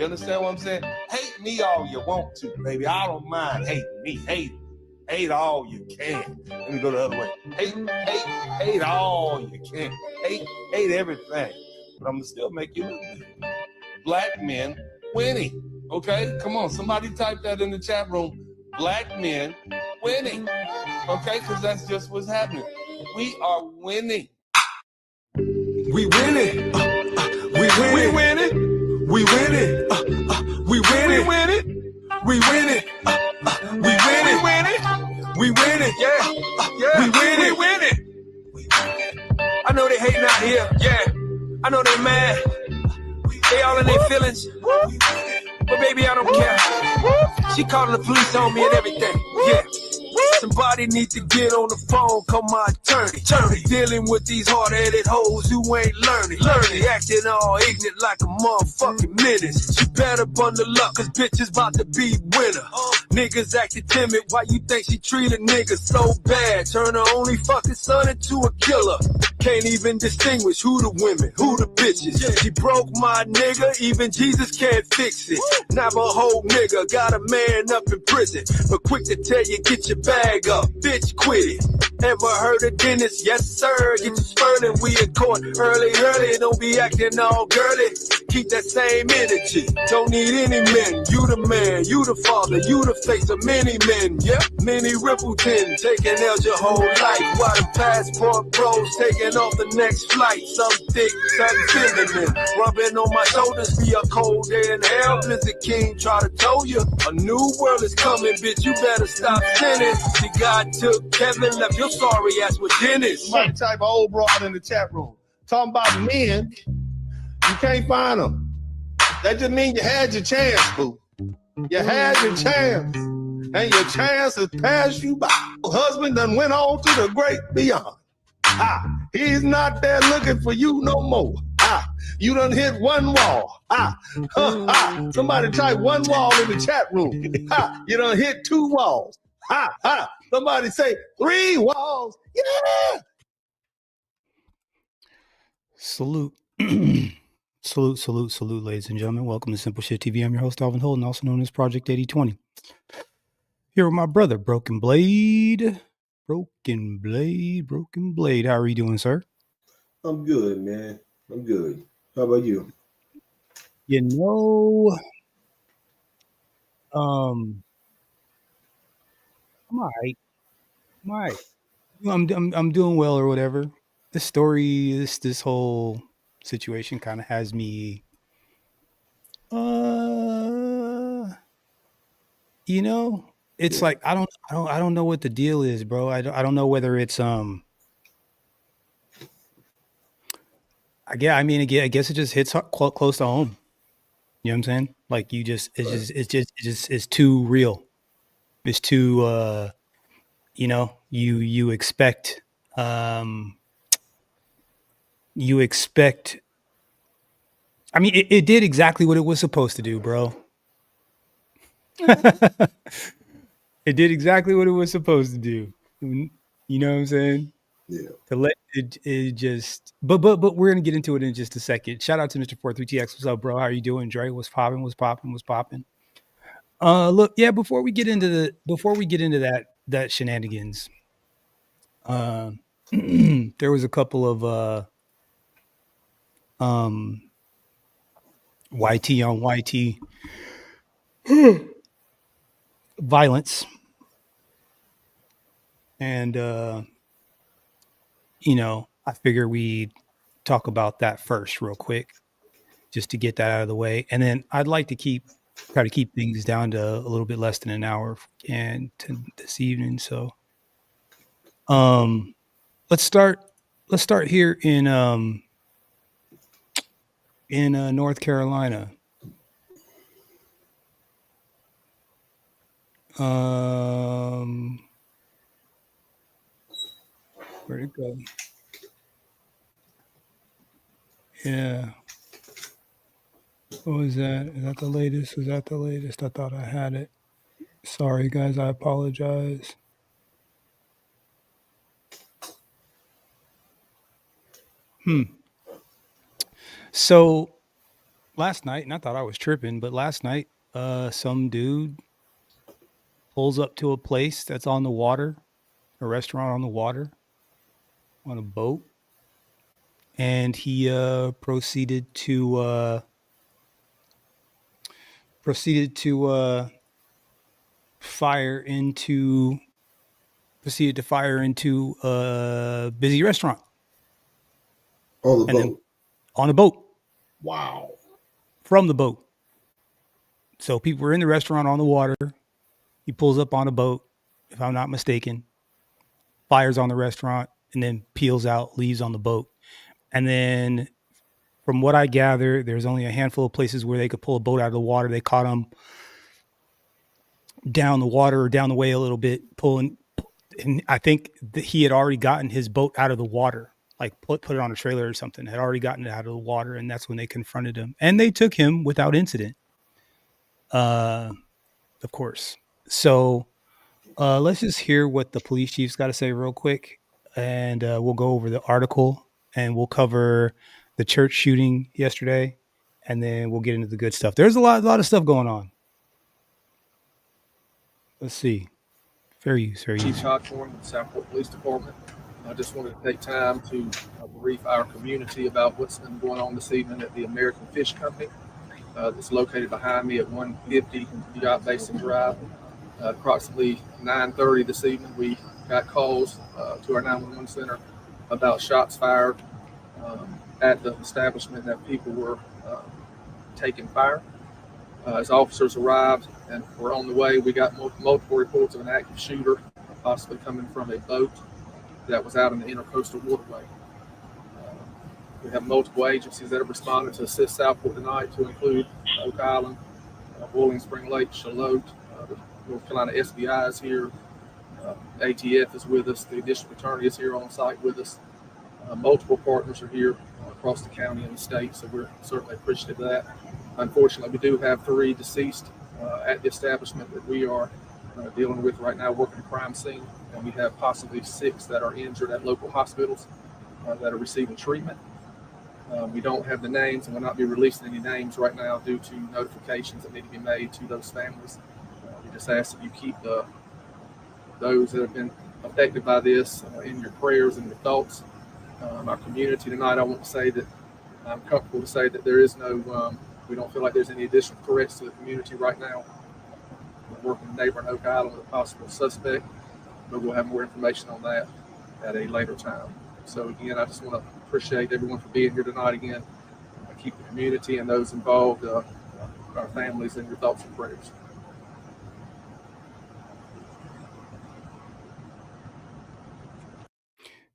You understand what I'm saying? Hate me all you want to, baby. I don't mind hating me. Hate all you can. Let me go the other way. Hate all you can. Hate everything. But I'm gonna still make you look good. Black men winning. Okay? Come on, somebody type that in the chat room. Black men winning. Okay? Because that's just what's happening. We are winning. We winning. We winning. We winning. We winning. We winning. We winning. We winning. Yeah. We winning. I know they hating out here. Yeah. I know they mad. They all in their feelings. But baby, I don't care. She calling the police on me and everything. Yeah. Somebody need to get on the phone, call my attorney. Dealing with these hard-headed hoes who ain't learning. Acting all ignorant like a motherfucking menace. She better bundle up, cause bitches about to be winner. Niggas acting timid, why you think she treat a nigga so bad? Turn her only fucking son into a killer. Can't even distinguish who the women, who the bitches. She broke my nigga, even Jesus can't fix it. Navajo nigga got a man up in prison, but quick to tell you, get your bag up, bitch, quit it. Ever heard of Dennis? Yes, sir. Get you spurting, we in court early. Don't be acting all girly. Keep that same energy. Don't need any men. You the man, you the father, you the face of many men. Yep, many Rippleton taking L's your whole life. While the passport bros taking off the next flight. Some thick, some feminine. Rubbing on my shoulders, be a cold day in hell. Blizzard King try to tell you a new world is coming, bitch. You better stop sinning. See, God took Kevin, left your sorry ass with Dennis. Somebody type old broad in the chat room. Talking about men, you can't find them. That just means you had your chance, boo. You had your chance. And your chance has passed you by. Husband done went on to the great beyond. He's not there looking for you no more. You done hit one wall. Somebody type one wall in the chat room. You done hit two walls. Somebody say 3 walls. Yeah. Salute. Salute, ladies and gentlemen. Welcome to Simple Shit TV. I'm your host, Alvin Holden, also known as Project 8020. Here with my brother, Broken Blade. How are you doing, sir? I'm good, man. I'm good. How about you? You know, I'm all right. I'm doing well or whatever. This story, this whole situation kind of has me, it's like I don't know what the deal is, bro. I don't know whether it's I guess it just hits close to home. You know what I'm saying? Like it's too real. It's too you expect I mean it did exactly what it was supposed to do, bro. It did exactly what it was supposed to do. You know what I'm saying? Yeah. To let it just, but we're gonna get into it in just a second. Shout out to Mr. 43TX. What's up, bro? How are you doing? Dre, what's popping? Look, yeah. Before we get into that shenanigans, there was a couple of YT on YT violence, and I figure we talk about that first real quick, just to get that out of the way. And then I'd like to try to keep things down to a little bit less than an hour and this evening. So let's start here in North Carolina. Where'd it go? Yeah. What was that? Is that the latest? Was that the latest? I thought I had it. Sorry, guys. I apologize. So, last night, and I thought I was tripping, but last night, some dude pulls up to a place that's on the water, a restaurant on the water, on a boat, and he proceeded to fire into a busy restaurant On the and then boat. on a boat Wow. from the boat. So people were in the restaurant on the water. He pulls up on a boat, if I'm not mistaken, fires on the restaurant, and then peels out, leaves on the boat. And then from what I gather, there's only a handful of places where they could pull a boat out of the water. They caught him down the water or down the way a little bit, pulling. And I think that he had already gotten his boat out of the water, like put it on a trailer or something, had already gotten it out of the water. And that's when they confronted him. And they took him without incident, of course. So let's just hear what the police chief's got to say real quick. And we'll go over the article and we'll cover the church shooting yesterday. And then we'll get into the good stuff. There's a lot of stuff going on. Let's see. Fair use. Chief Todd Corn with the Southport Police Department. I just wanted to take time to brief our community about what's been going on this evening at the American Fish Company. That's located behind me at 150 Yacht Basin Drive. Approximately 9:30 this evening, we got calls to our 911 center about shots fired at the establishment, that people were taking fire. As officers arrived and were on the way, we got multiple reports of an active shooter, possibly coming from a boat that was out in the intercoastal waterway. We have multiple agencies that have responded to assist Southport tonight, to include Oak Island, Boiling Spring Lake, Charlotte, the North Carolina SBI is here, ATF is with us, the district attorney is here on site with us. Multiple partners are here across the county and the state, so we're certainly appreciative of that. Unfortunately, we do have 3 deceased at the establishment that we are dealing with right now, working the crime scene, and we have possibly 6 that are injured at local hospitals that are receiving treatment. We don't have the names, and will not be releasing any names right now due to notifications that need to be made to those families. We just ask that you keep those that have been affected by this in your prayers and your thoughts. Our community tonight, I want to say that I'm comfortable to say that there is no, we don't feel like there's any additional threats to the community right now. We're working with a neighbor in Oak Island with a possible suspect, but we'll have more information on that at a later time. So again, I just want to appreciate everyone for being here tonight again. Keep the community and those involved, our families, in your thoughts and prayers.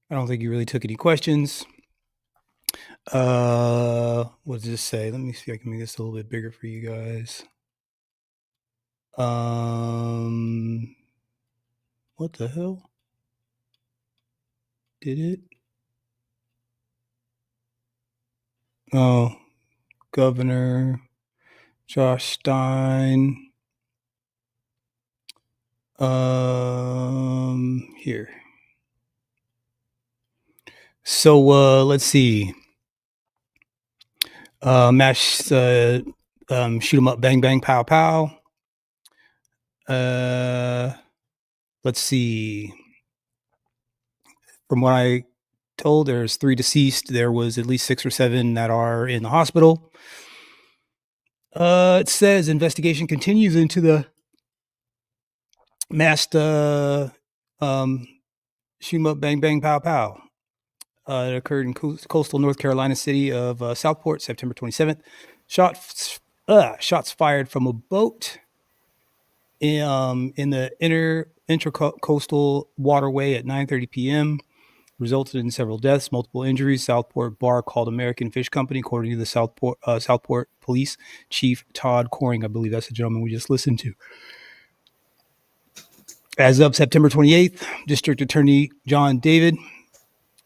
I don't think you really took any questions. What does this say? Let me see if I can make this a little bit bigger for you guys. What the hell? Did it? Oh, Governor Josh Stein. Here. So let's see. Mash, shoot 'em up, bang bang, pow pow. Let's see. From what I told, there's 3 deceased. There was at least 6 or 7 that are in the hospital. It says investigation continues into the masked shoot 'em up, bang bang, pow pow. It occurred in coastal North Carolina city of Southport, September 27th. Shots fired from a boat in the intracoastal waterway at 9:30 p.m. resulted in several deaths, multiple injuries. Southport Bar called American Fish Company, according to the Southport Police Chief Todd Coring. I believe that's the gentleman we just listened to. As of September 28th, District Attorney John David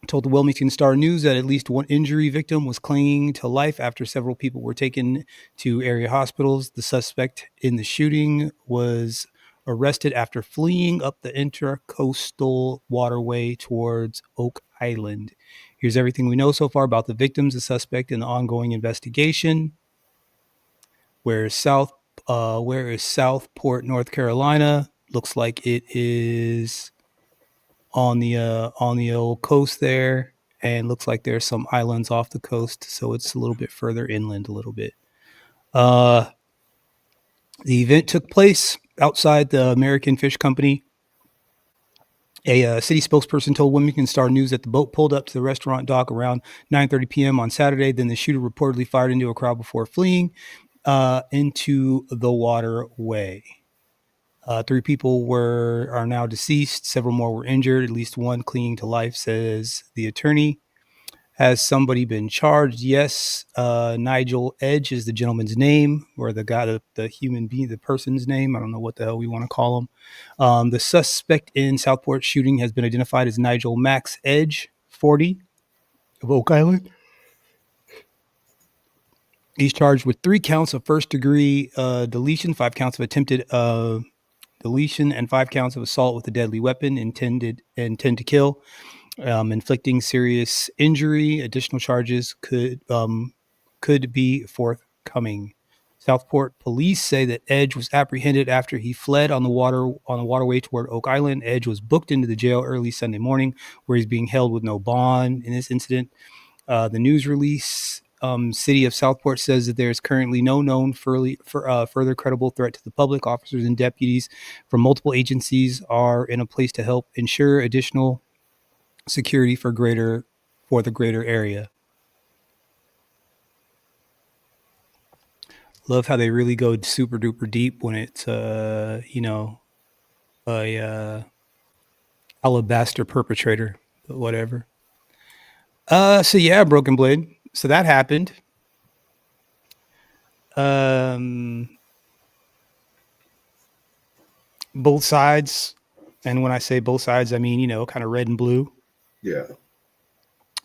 told the Wilmington Star News that at least 1 injury victim was clinging to life after several people were taken to area hospitals. The suspect in the shooting was arrested after fleeing up the intercoastal waterway towards Oak Island. Here's everything we know so far about the victims, the suspect, and the ongoing investigation. Where is Southport, North Carolina? Looks like it is on the old coast there, and looks like there's some islands off the coast, so it's a little bit further inland a little bit. The event took place outside the American Fish Company. A city spokesperson told Wilmington Star News that the boat pulled up to the restaurant dock around 9:30 p.m. on Saturday. Then the shooter reportedly fired into a crowd before fleeing into the waterway. 3 people are now deceased. Several more were injured. At least one clinging to life, says the attorney. Has somebody been charged? Yes. Nigel Edge is the gentleman's name, or the guy, the human being, the person's name. I don't know what the hell we want to call him. The suspect in Southport shooting has been identified as Nigel Max Edge, 40, of Oak Island. He's charged with 3 counts of first-degree deletion, 5 counts of attempted deletion, and 5 counts of assault with a deadly weapon, intent to kill. Inflicting serious injury. Additional charges could be forthcoming. Southport police say that Edge was apprehended after he fled on the waterway toward Oak Island. Edge was booked into the jail early Sunday morning, where he's being held with no bond in this incident. The news release, City of Southport says that there is currently no known further credible threat to the public. Officers and deputies from multiple agencies are in a place to help ensure additional security for the greater area. Love how they really go super duper deep when it's a alabaster perpetrator, but whatever. So yeah, Broken Blade. So that happened. Both sides, and when I say both sides, I mean kind of red and blue. Yeah.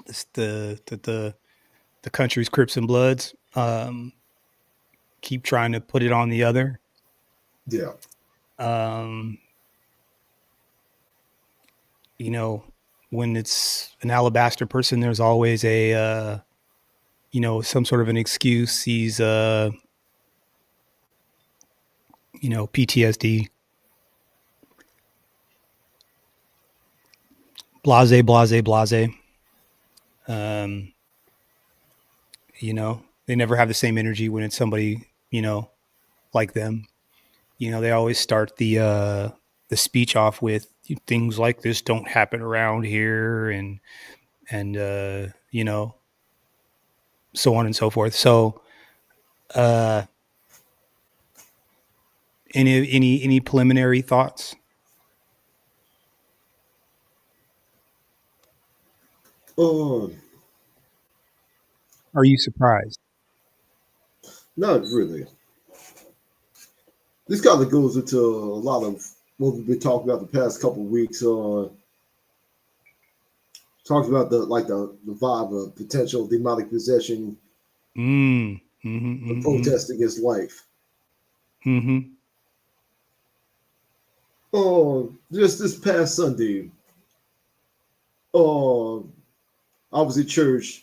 It's the country's Crips and Bloods keep trying to put it on the other. Yeah. When it's an alabaster person, there's always a some sort of an excuse. He's PTSD, blase. They never have the same energy when it's somebody, like them. They always start the speech off with things like this don't happen around here, and so on and so forth. So, any preliminary thoughts? Are you surprised? Not really. This kind of goes into a lot of what we've been talking about the past couple of weeks. Talking about the vibe of potential demonic possession, the protest against life. Just this past Sunday, I was at church.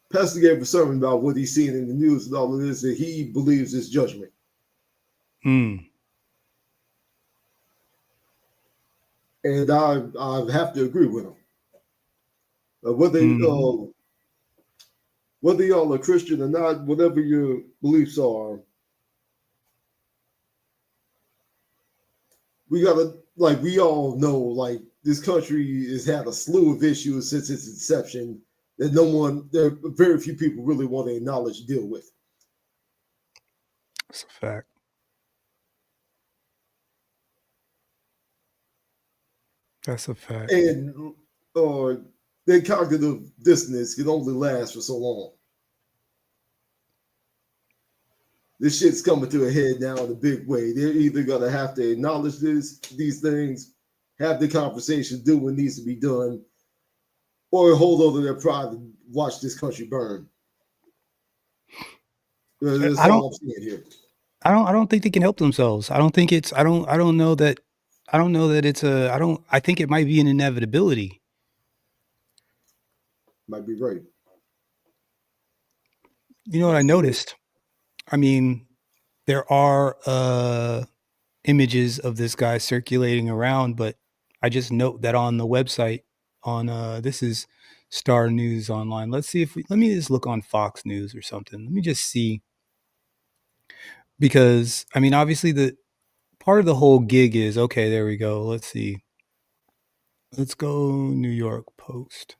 Pastor gave a sermon about what he's seen in the news and all of this, that he believes is judgment. And I have to agree with him. Whether y'all are Christian or not, whatever your beliefs are, we gotta, we all know, this country has had a slew of issues since its inception that there are very few people really want to acknowledge and deal with. That's a fact. That's a fact. And their cognitive dissonance can only last for so long. This shit's coming to a head now in a big way. They're either gonna have to acknowledge these things, have the conversation, do what needs to be done, or hold on to their pride and watch this country burn. That's all I'm seeing here. I don't think they can help themselves. I don't think it's. I don't know that it's a. I think it might be an inevitability. Might be right. You know what I noticed? I mean, there are images of this guy circulating around, but I just note that on the website on this is Star News Online. Let's see if let me just look on Fox News or something. Let me just see, because I mean obviously the part of the whole gig is okay, there we go. Let's see. Let's go New York Post.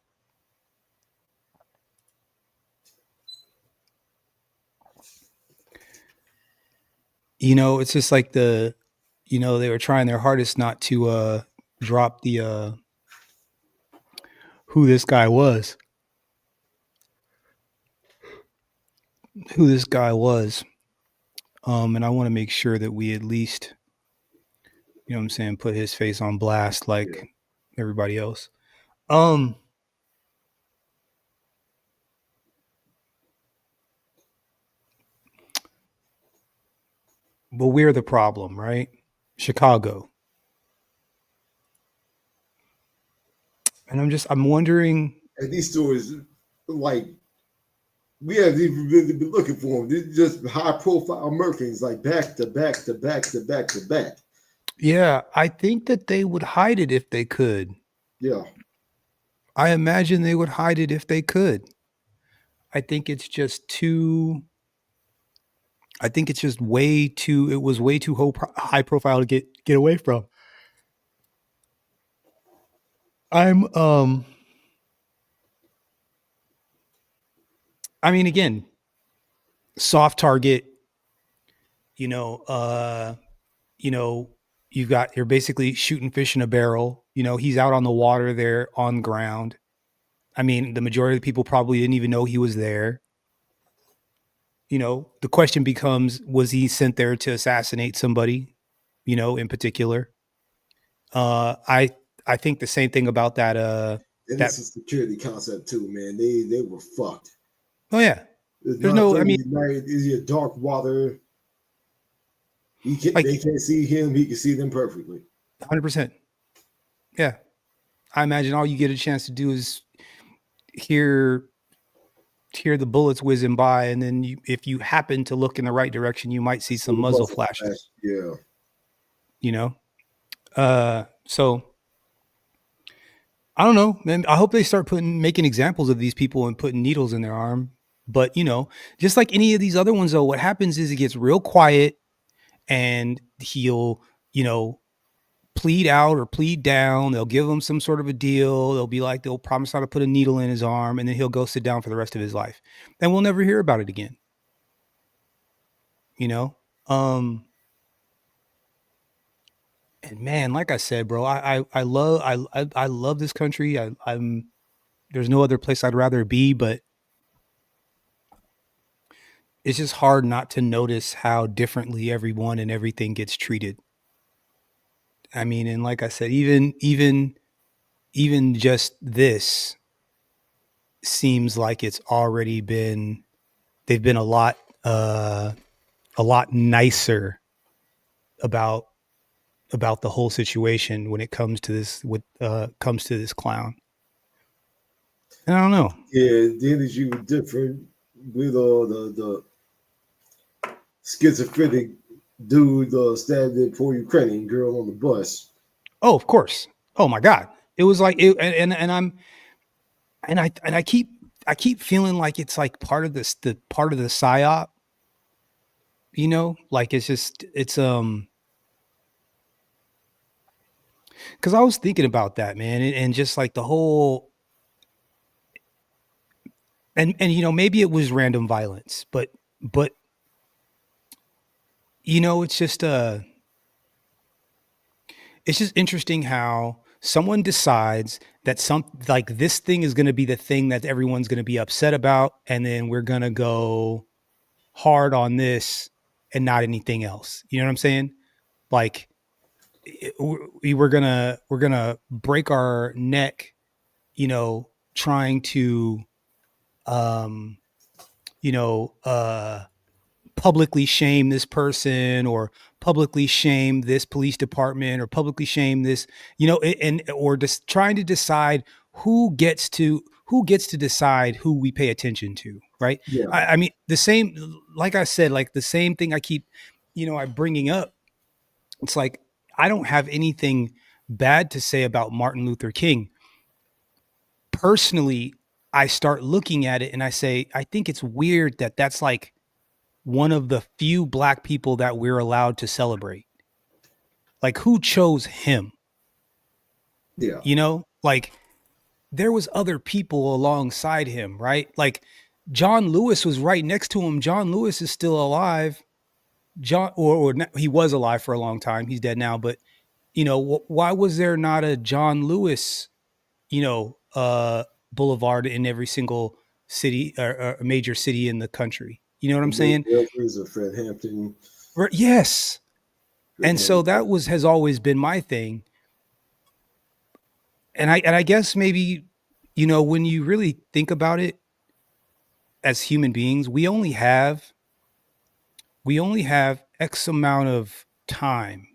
It's just like they were trying their hardest not to drop the who this guy was. And I want to make sure that we at least, what I'm saying, put his face on blast like everybody else. But we're the problem, right? Chicago. And I'm wondering. And these stories, like, we haven't even really been looking for them. These are just high profile murkings, like back to back to back to back to back. Yeah, I think that they would hide it if they could. Yeah. I imagine they would hide it if they could. I think it's just way too, it was way too high profile to get away from. I mean, again, soft target, you're basically shooting fish in a barrel. He's out on the water there on ground. I mean, the majority of the people probably didn't even know he was there. The question becomes, was he sent there to assassinate somebody, in particular? I think the same thing about that. And it's a security concept too, man. They were fucked. Oh yeah. There's no, I mean, night, is it dark water? They can't see him. He can see them perfectly. 100%. Yeah. I imagine all you get a chance to do is hear the bullets whizzing by, and then if you happen to look in the right direction, you might see some muzzle flashes. Yeah. So I don't know, man. I hope they start making examples of these people and putting needles in their arm. But just like any of these other ones, though, what happens is it gets real quiet, and he'll plead out or plead down. They'll give him some sort of a deal. They'll promise not to put a needle in his arm, and then he'll go sit down for the rest of his life, and we'll never hear about it again. And man, like I said, bro, I love this country. There's no other place I'd rather be, but it's just hard not to notice how differently everyone and everything gets treated. I mean, and like I said, even just this seems like it's already been, they've been a lot nicer about the whole situation when it comes to this clown. And I don't know. Yeah, the energy was different with the schizophrenic dude stabbed the poor Ukrainian girl on the bus. Oh, of course. Oh my God. It was like it, and I keep feeling like it's like part of the psyop. Like it's because I was thinking about that, man, and just like the whole, and maybe it was random violence, but it's just interesting how someone decides that this thing is going to be the thing that everyone's going to be upset about, and then we're going to go hard on this and not anything else. You know what I'm saying? Like we're gonna break our neck, trying to, publicly shame this person, or publicly shame this police department, or publicly shame this, or just trying to decide who gets to decide who we pay attention to, right? Yeah. I mean, the same, like I said, like the same thing I keep I'm bringing up, it's like, I don't have anything bad to say about Martin Luther King. Personally, I start looking at it and I say, I think it's weird that that's like one of the few Black people that we're allowed to celebrate. Like, who chose him? Yeah. Like, there was other people alongside him, right? Like, John Lewis was right next to him. John Lewis is still alive. He was alive for a long time. He's dead now. But, why was there not a John Lewis, boulevard in every single city or major city in the country? You know what I'm saying? Jeffries or Fred Hampton. Yes. Fred And so Hampton. that has always been my thing. And I guess maybe, when you really think about it, as human beings, we only have X amount of time,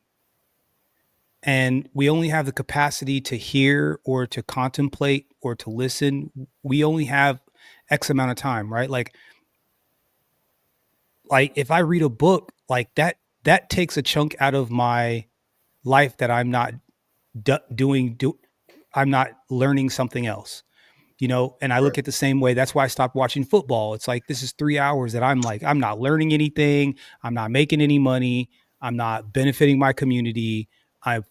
and we only have the capacity to hear or to contemplate or to listen. We only have X amount of time, right? Like if I read a book, like that takes a chunk out of my life that I'm not I'm not learning something else. And I look at the same way. That's why I stopped watching football. It's like, this is 3 hours that I'm not learning anything. I'm not making any money. I'm not benefiting my community. I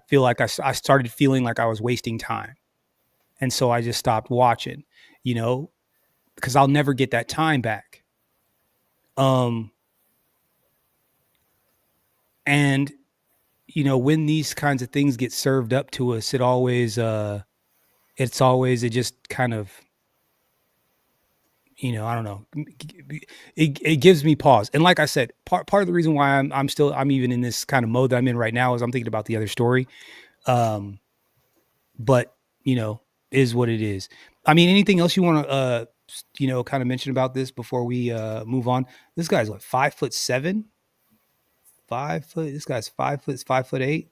feel like I started feeling like I was wasting time. And so I just stopped watching, because I'll never get that time back. And, when these kinds of things get served up to us, it just kind of, I don't know. It gives me pause. And like I said, part of the reason why I'm even in this kind of mode that I'm in right now is I'm thinking about the other story. But is what it is. I mean, anything else you want to, kind of mention about this before we move on? This guy's what, 5'7", 5 foot. This guy's 5'8".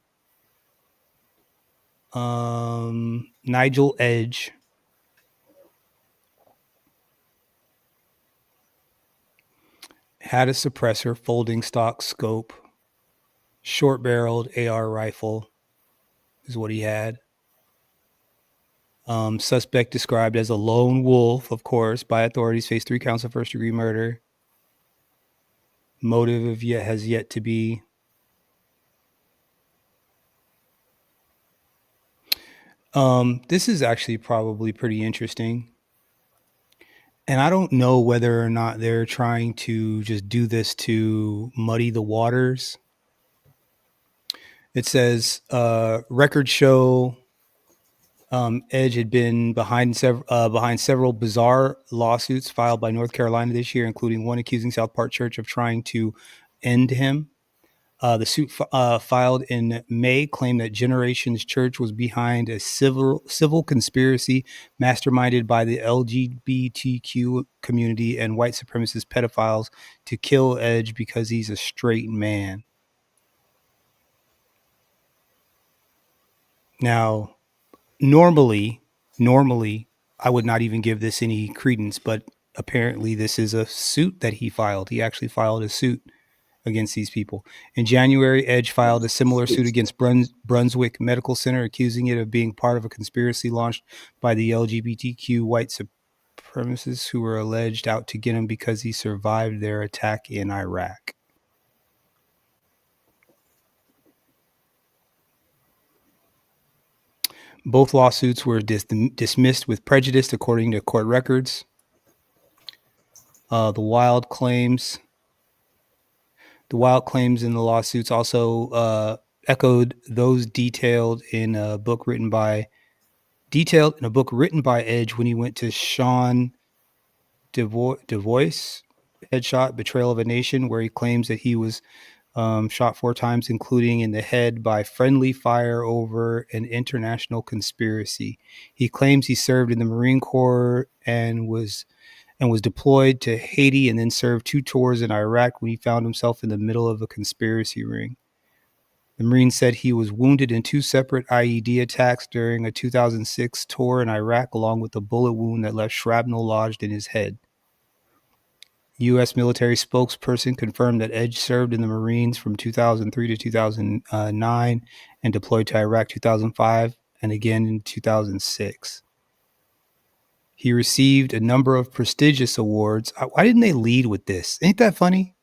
Nigel Edge. Had a suppressor, folding stock scope, short-barreled AR rifle is what he had. Suspect described as a lone wolf, of course, by authorities, faced 3 counts of first-degree murder. Motive has yet to be. This is actually probably pretty interesting. And I don't know whether or not they're trying to just do this to muddy the waters. It says, records show Edge had been behind several bizarre lawsuits filed by North Carolina this year, including one accusing South Park Church of trying to end him. The suit filed in May claimed that Generations Church was behind a civil conspiracy masterminded by the LGBTQ community and white supremacist pedophiles to kill Edge because he's a straight man. Now, normally, I would not even give this any credence, but apparently this is a suit that he filed. He actually filed a suit against these people. In January, Edge filed a similar suit against Brunswick Medical Center, accusing it of being part of a conspiracy launched by the LGBTQ white supremacists who were alleged out to get him because he survived their attack in Iraq. Both lawsuits were dismissed with prejudice, according to court records. The wild claims in the lawsuits also echoed those detailed in a book written by Edge when he went to Sean DeVois, Headshot: Betrayal of a Nation, where he claims that he was shot 4 times, including in the head, by friendly fire over an international conspiracy. He claims he served in the Marine Corps and was deployed to Haiti and then served 2 tours in Iraq when he found himself in the middle of a conspiracy ring. The Marine said he was wounded in 2 separate IED attacks during a 2006 tour in Iraq, along with a bullet wound that left shrapnel lodged in his head. U.S. military spokesperson confirmed that Edge served in the Marines from 2003 to 2009 and deployed to Iraq 2005 and again in 2006. He received a number of prestigious awards. Why didn't they lead with this? Ain't that funny?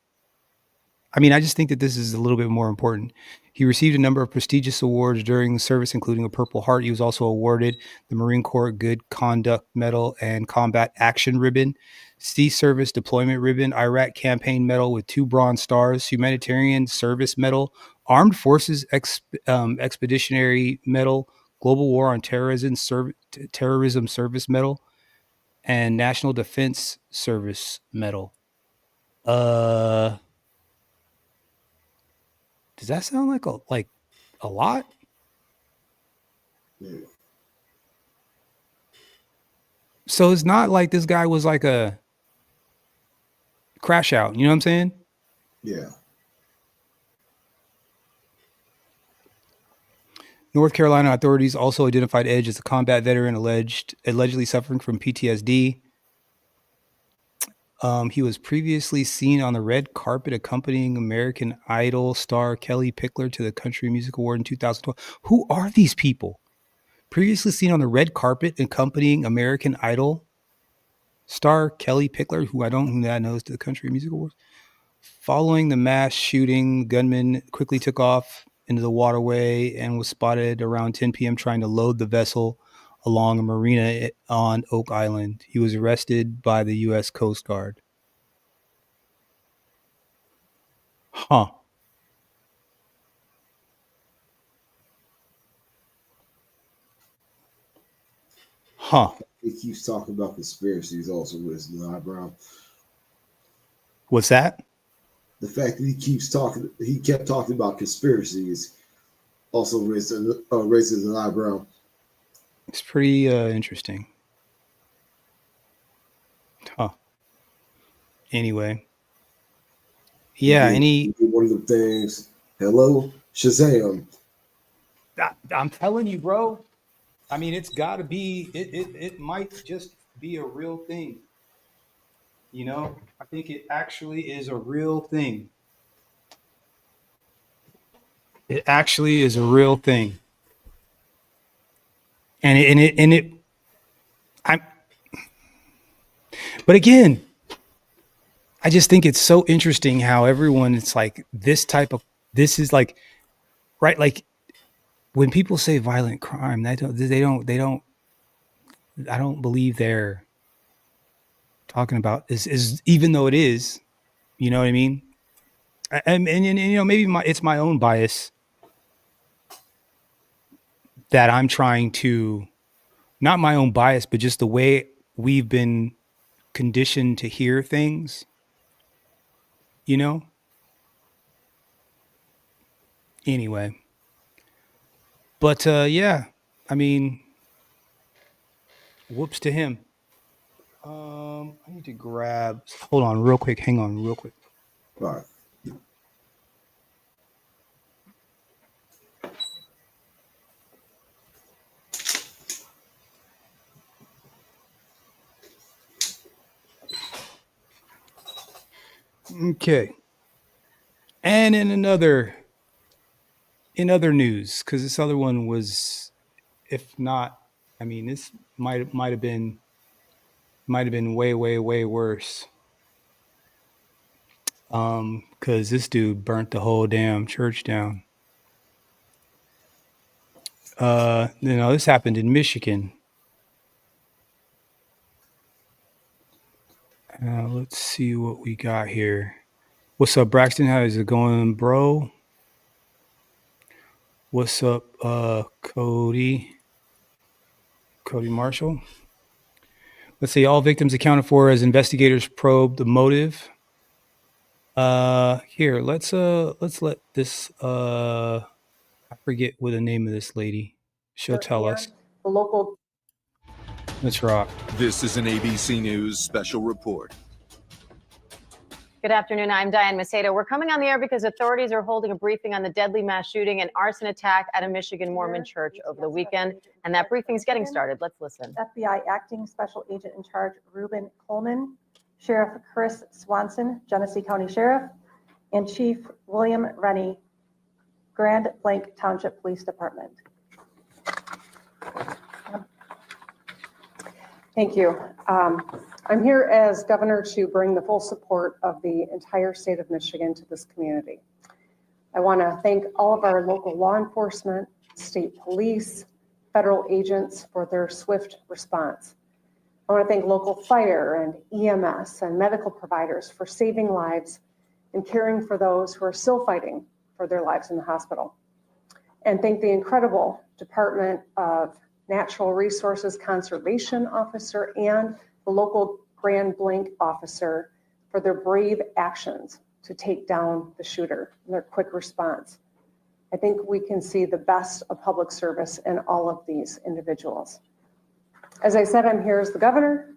I mean, I just think that this is a little bit more important. He received a number of prestigious awards during the service, including a Purple Heart. He was also awarded the Marine Corps Good Conduct Medal and Combat Action Ribbon, Sea Service Deployment Ribbon, Iraq Campaign Medal with 2 Bronze Stars, Humanitarian Service Medal, Armed Forces Expeditionary Medal, Global War on Terrorism Service Medal, and National Defense Service Medal. Does that sound like a lot? Yeah. So it's not like this guy was like a crash out. You know what I'm saying? Yeah. North Carolina authorities also identified Edge as a combat veteran allegedly suffering from PTSD. He was previously seen on the red carpet accompanying American Idol star Kelly Pickler to the Country Music Award in 2012. Who are these people? Previously seen on the red carpet accompanying American Idol star Kelly Pickler, who that knows, to the Country Music Awards. Following the mass shooting, the gunman quickly took off into the waterway and was spotted around 10 p.m. trying to load the vessel along a marina on Oak Island. He was arrested by the U.S. Coast Guard. Huh. He keeps talking about conspiracies also with his eyebrow. What's that? The fact that he kept talking about conspiracies also raises an eyebrow. It's pretty interesting. Huh. Anyway. Yeah, one of the things. Hello, Shazam. I'm telling you, bro. I mean, it's got to be. It might just be a real thing. You know, I think it actually is a real thing. It actually is a real thing. But again, I just think it's so interesting how everyone, it's like this is like, right? Like when people say violent crime, I don't believe they're talking about is even though it is, you know what I mean? And you know, maybe it's my own bias that I'm trying to, not my own bias, but just the way we've been conditioned to hear things, you know? Anyway. But yeah, I mean, whoops to him. I need to grab, hold on real quick. Hang on real quick. All right. Okay. And in other news, because this other one was, if not, I mean, this might have been way worse. Because this dude burnt the whole damn church down. You know, this happened in Michigan. Let's see what we got here. What's up, Braxton? How is it going, bro? What's up, Cody Marshall? Let's see. All victims accounted for as investigators probe the motive. Here, let's let this, I forget what the name of this lady. She'll tell us. The local. Let's rock. This is an ABC News special report. Good afternoon. I'm Diane Macedo. We're coming on the air because authorities are holding a briefing on the deadly mass shooting and arson attack at a Michigan Mormon church over the weekend. And that briefing is getting started. Let's listen. FBI Acting Special Agent in Charge, Reuben Coleman, Sheriff Chris Swanson, Genesee County Sheriff, and Chief William Rennie, Grand Blanc Township Police Department. Thank you. I'm here as governor to bring the full support of the entire state of Michigan to this community. I want to thank all of our local law enforcement, state police, federal agents for their swift response. I want to thank local fire and EMS and medical providers for saving lives and caring for those who are still fighting for their lives in the hospital. And thank the incredible Department of Natural Resources Conservation Officer and the local Grand Blanc officer for their brave actions to take down the shooter and their quick response. I think we can see the best of public service in all of these individuals. As I said, I'm here as the governor,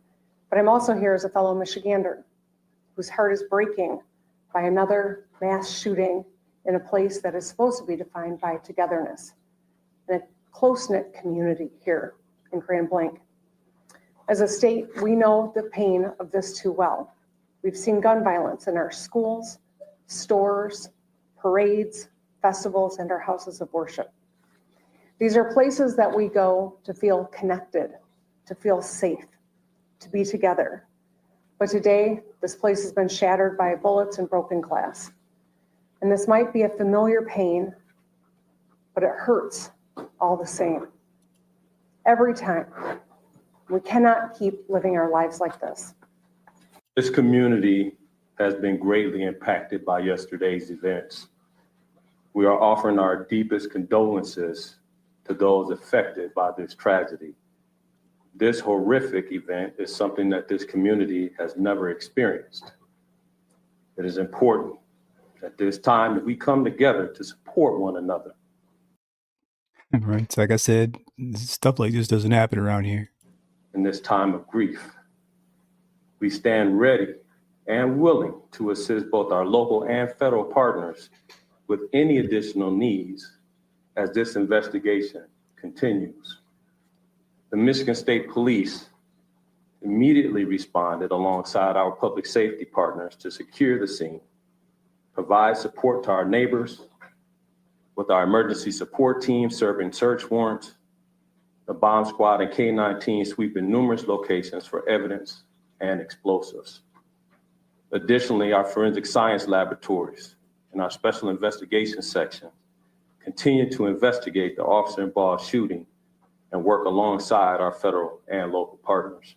but I'm also here as a fellow Michigander whose heart is breaking by another mass shooting in a place that is supposed to be defined by togetherness and a close-knit community here in Grand Blanc. As a state, we know the pain of this too well. We've seen gun violence in our schools, stores, parades, festivals, and our houses of worship. These are places that we go to feel connected, to feel safe, to be together. But today, this place has been shattered by bullets and broken glass. And this might be a familiar pain, but it hurts all the same. Every time. We cannot keep living our lives like this. This community has been greatly impacted by yesterday's events. We are offering our deepest condolences to those affected by this tragedy. This horrific event is something that this community has never experienced. It is important at this time that we come together to support one another. Right. So like I said, stuff like this doesn't happen around here. In this time of grief, we stand ready and willing to assist both our local and federal partners with any additional needs as this investigation continues. The Michigan State Police immediately responded alongside our public safety partners to secure the scene, provide support to our neighbors with our emergency support team serving search warrants, the bomb squad and K-9 team sweeping numerous locations for evidence and explosives. Additionally, our forensic science laboratories and our special investigations section continue to investigate the officer-involved shooting and work alongside our federal and local partners.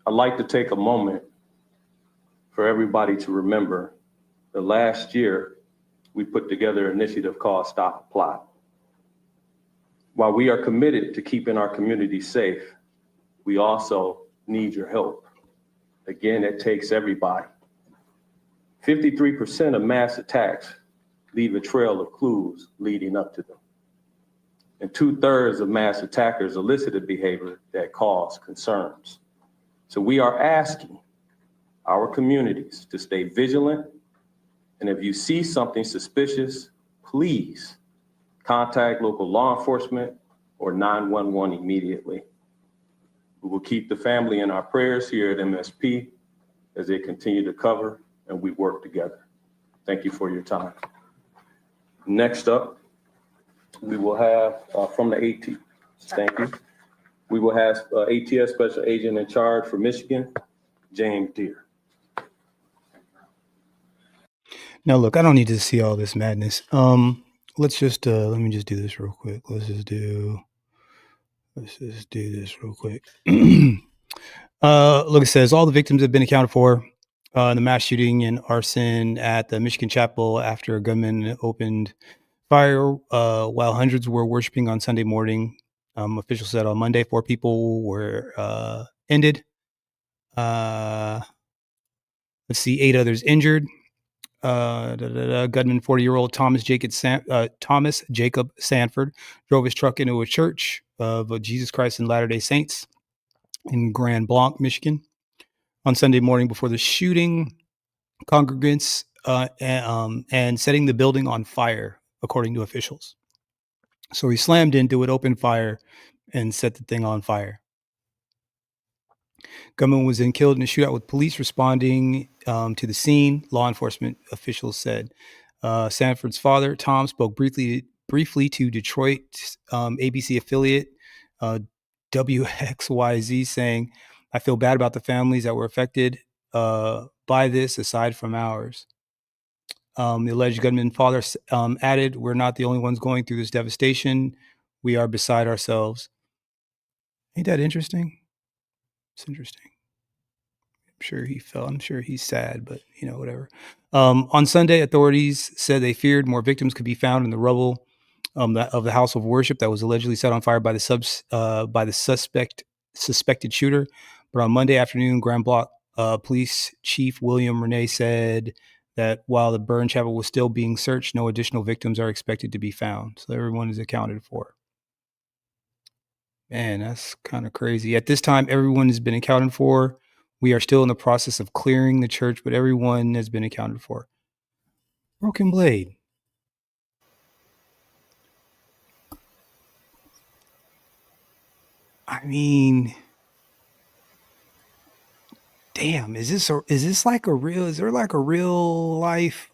I'd like to take a moment for everybody to remember that last year we put together an initiative called Stop the Plot. While we are committed to keeping our community safe, we also need your help. Again, it takes everybody. 53% of mass attacks leave a trail of clues leading up to them. And 2/3 of mass attackers elicited behavior that cause concerns. So we are asking our communities to stay vigilant. And if you see something suspicious, please contact local law enforcement or 911 immediately. We will keep the family in our prayers here at MSP as they continue to cover and we work together. Thank you for your time. Next up, we will have from the AT, thank you. We will have ATS Special Agent in Charge for Michigan, James Deere. Now, look, I don't need to see all this madness. Let's just let me just do this real quick. Let's just do this real quick. Look, it says all the victims have been accounted for in the mass shooting and arson at the Michigan Chapel after a gunman opened fire while hundreds were worshiping on Sunday morning. Officials said on Monday 4 people were ended. Let's see, 8 others injured. Gunman 40-year-old Thomas Jacob Sanford drove his truck into a church of Jesus Christ and Latter-day Saints in Grand Blanc, Michigan. On Sunday morning before the shooting, congregants and setting the building on fire, according to officials. So he slammed into it, opened fire, and set the thing on fire. Gunman was then killed in a shootout with police responding to the scene, law enforcement officials said. Sanford's father, Tom, spoke briefly to Detroit ABC affiliate WXYZ, saying, "I feel bad about the families that were affected by this, aside from ours." The alleged gunman father added, "We're not the only ones going through this devastation. We are beside ourselves." Ain't that interesting? It's interesting. I'm sure he's sad, but whatever. On Sunday, authorities said they feared more victims could be found in the rubble of the house of worship that was allegedly set on fire by the suspected shooter. But on Monday afternoon, Grand Block Police Chief William Renee said that while the burn chapel was still being searched, no additional victims are expected to be found. So everyone is accounted for. Man, that's kind of crazy. At this time, everyone has been accounted for. We are still in the process of clearing the church, but everyone has been accounted for. Broken Blade. I mean, damn, is there like a real life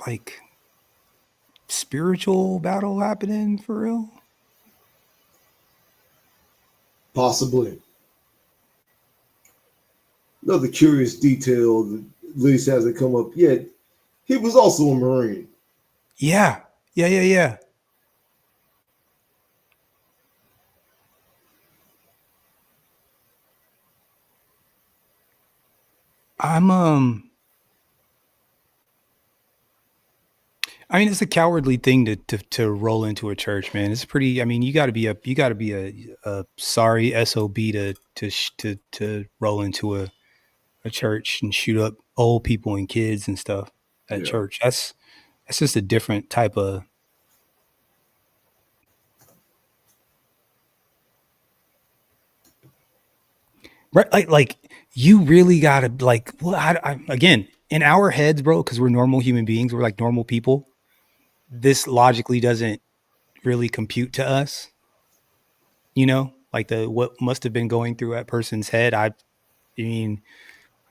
like spiritual battle happening for real? Possibly. Another curious detail that at least hasn't come up yet. He was also a Marine. Yeah. I mean, it's a cowardly thing to roll into a church, man. It's pretty. I mean, you got to be a sorry SOB to roll into a church and shoot up old people and kids and stuff at church. That's just a different type of. Right, like you really gotta like. Well, again, in our heads, bro, because we're normal human beings, we're like normal people. This logically doesn't really compute to us. Like what must have been going through that person's head. I mean,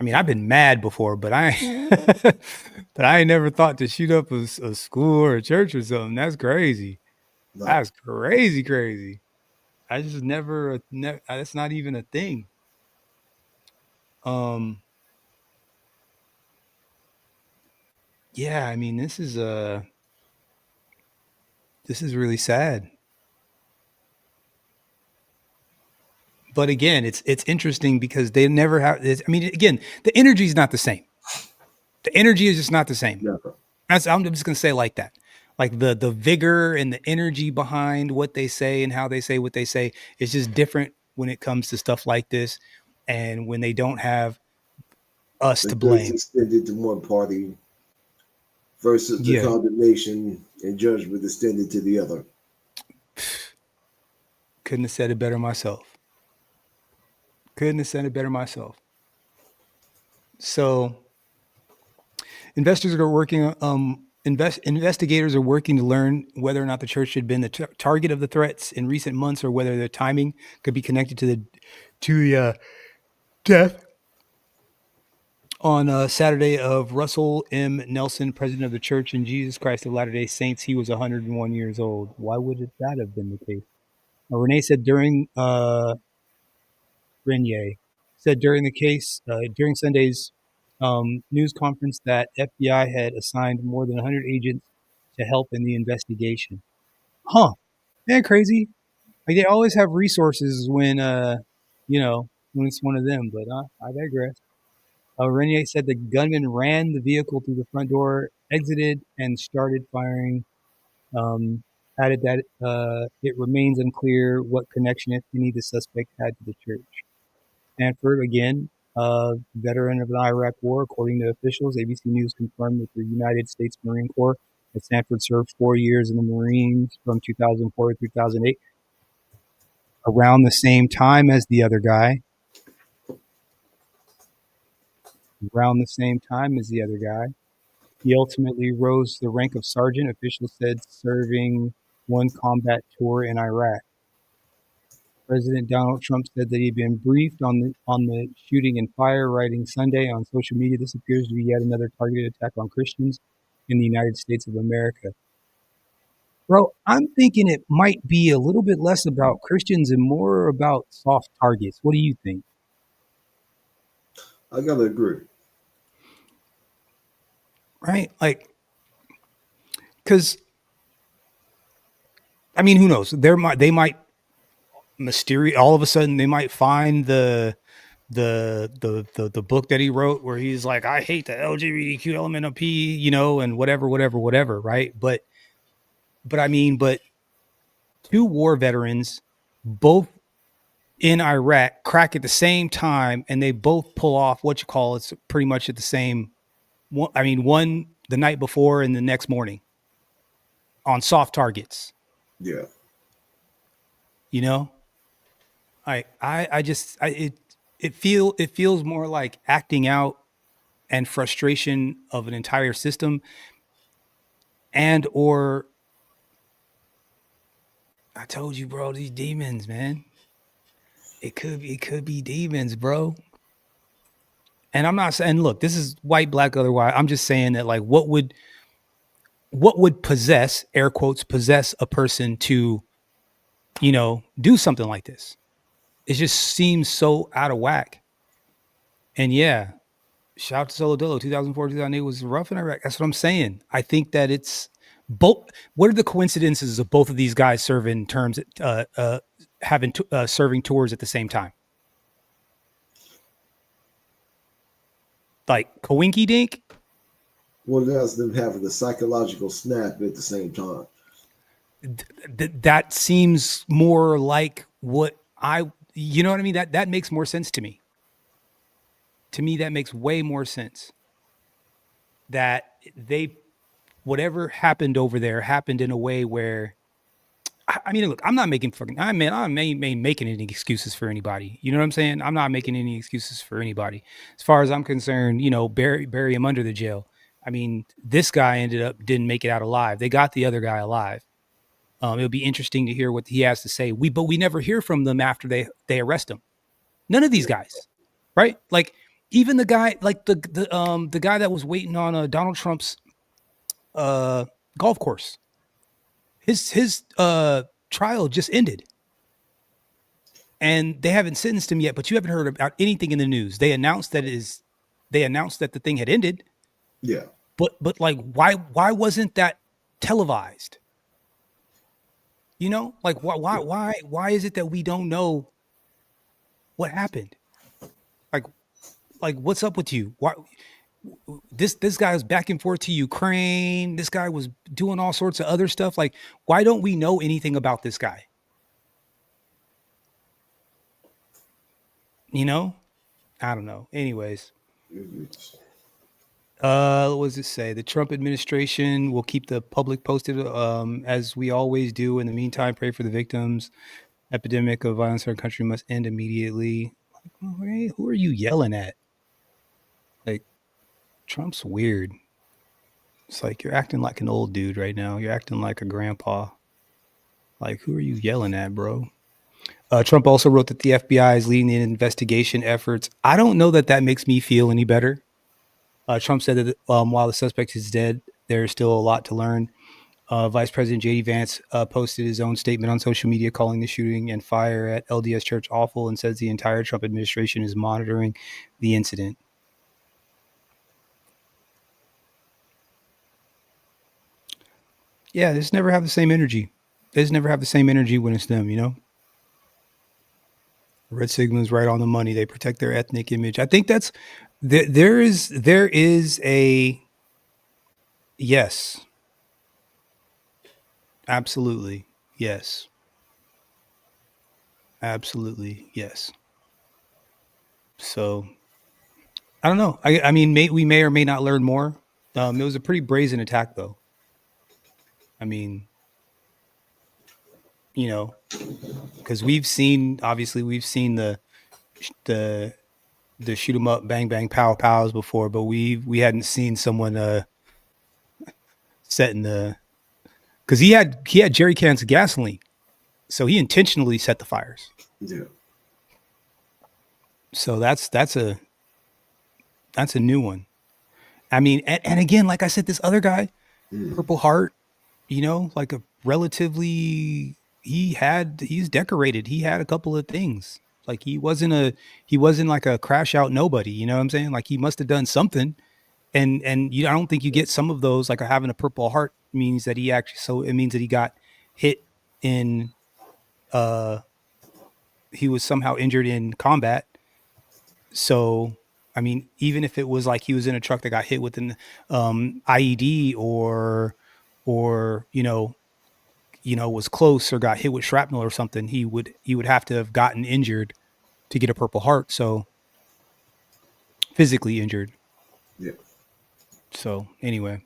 I've been mad before, but but I ain't never thought to shoot up a school or a church or something. That's crazy. No. That's crazy. I just never. That's not even a thing. Yeah, I mean, this is really sad. But again, it's interesting because they never have. I mean, again, the energy is not the same. The energy is just not the same. Never. I'm just gonna say it like that. Like the vigor and the energy behind what they say and how they say what they say is just different when it comes to stuff like this, and when they don't have us to blame. Extended to one party versus the condemnation and judgment extended to the other. Couldn't have said it better myself. So investigators are working to learn whether or not the church had been the target of the threats in recent months, or whether their timing could be connected to the death on Saturday of Russell M. Nelson, president of the Church in Jesus Christ of Latter-day Saints. He was 101 years old. Why would that have been the case? Renee said during during Sunday's news conference that FBI had assigned more than 100 agents to help in the investigation. Huh? Isn't that crazy? Like they always have resources when when it's one of them. But I digress. Renier said the gunman ran the vehicle through the front door, exited, and started firing. Added that it remains unclear what connection, if any, the suspect had to the church. Sanford, again, veteran of the Iraq War, according to officials. ABC News confirmed that the United States Marine Corps that Sanford served 4 years in the Marines from 2004 to 2008, around the same time as the other guy. He ultimately rose to the rank of sergeant, officials said, serving one combat tour in Iraq. President Donald Trump said that he'd been briefed on the shooting and fire, writing Sunday on social media, "This appears to be yet another targeted attack on Christians in the United States of America." Bro, I'm thinking it might be a little bit less about Christians and more about soft targets. What do you think? I gotta agree. Right? Like, because I mean, who knows? They might all of a sudden they might find the book that he wrote where he's like, I hate the LGBTQ element of P, you know, and whatever, right? But I mean, but two war veterans, both in Iraq, crack at the same time, and they both pull off what you call it's pretty much at the same. I mean, one the night before and the next morning on soft targets. Yeah. You know, it feels more like acting out and frustration of an entire system, and or I told you, bro, these demons, man. It could be demons, bro. And I'm not saying, look, this is white, black, otherwise. I'm just saying that, like, what would possess, air quotes, possess a person to, you know, do something like this? It just seems so out of whack. And yeah, shout out to Solodillo. 2004, 2008 was rough in Iraq. That's what I'm saying. I think that it's both. What are the coincidences of both of these guys serving terms, serving tours at the same time? Like coinky dink? Well, that's them having the psychological snap at the same time. That seems more like what you know what I mean? That makes more sense to me. To me, that makes way more sense. That whatever happened over there happened in a way where, I mean, look, I'm not making making any excuses for anybody. You know what I'm saying? I'm not making any excuses for anybody. As far as I'm concerned, you know, bury him under the jail. I mean, this guy didn't make it out alive. They got the other guy alive. It'll be interesting to hear what he has to say. But we never hear from them after they arrest him. None of these guys, right? Like even the guy, like the guy that was waiting on Donald Trump's golf course. His trial just ended, and they haven't sentenced him yet. But you haven't heard about anything in the news. They announced that the thing had ended. Yeah. But like, why wasn't that televised? You know, like why is it that we don't know what happened? Like what's up with you? Why this guy was back and forth to Ukraine. This guy was doing all sorts of other stuff. Like, why don't we know anything about this guy? You know, I don't know. Anyways, what does it say? The Trump administration will keep the public posted, as we always do. In the meantime, pray for the victims. Epidemic of violence in our country must end immediately. Like, hey, who are you yelling at? Like, Trump's weird. It's like you're acting like an old dude right now. You're acting like a grandpa. Like, who are you yelling at, bro? Trump also wrote that the FBI is leading the investigation efforts. I don't know that makes me feel any better. Trump said that while the suspect is dead, there's still a lot to learn. Vice President J.D. Vance posted his own statement on social media calling the shooting and fire at LDS Church awful and says the entire Trump administration is monitoring the incident. Yeah, they just never have the same energy. They just never have the same energy when it's them, you know? Red Sigma's right on the money. They protect their ethnic image. I think that's there is a yes. Absolutely. Yes. Absolutely. Yes. So I don't know. I mean, we may or may not learn more. It was a pretty brazen attack, though. I mean, you know, because we've seen the shoot 'em up, bang bang, pow pows before, but we hadn't seen someone setting the, because he had jerry cans of gasoline, so he intentionally set the fires. Yeah. So that's a new one. I mean, and again, like I said, this other guy, Purple Heart, like a relatively, he's decorated. He had a couple of things. Like he wasn't like a crash out nobody. You know what I'm saying? Like he must have done something. And I don't think you get some of those, like having a Purple Heart means that he actually, so it means that he got hit in, he was somehow injured in combat. So, I mean, even if it was like he was in a truck that got hit with an IED or was close or got hit with shrapnel or something, he would have to have gotten injured to get a Purple Heart. So physically injured. Yeah. So anyway,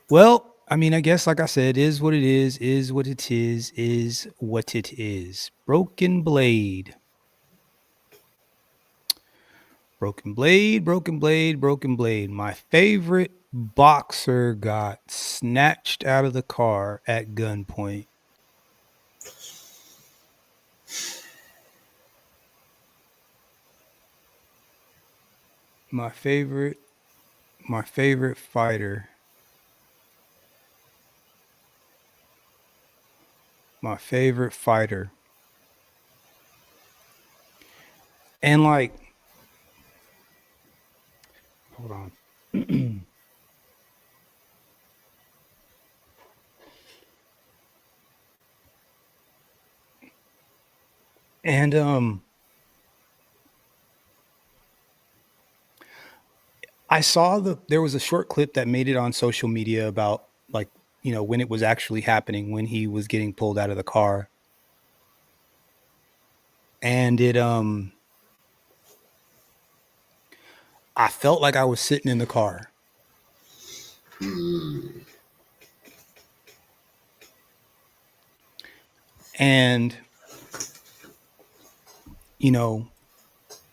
well, I mean, I guess, like I said, is what it is what it is what it is. Broken Blade. Broken Blade. My favorite boxer got snatched out of the car at gunpoint. My favorite fighter. My favorite fighter. And like, hold on. And I saw there was a short clip that made it on social media about, like, when it was actually happening, when he was getting pulled out of the car. And it I felt like I was sitting in the car. And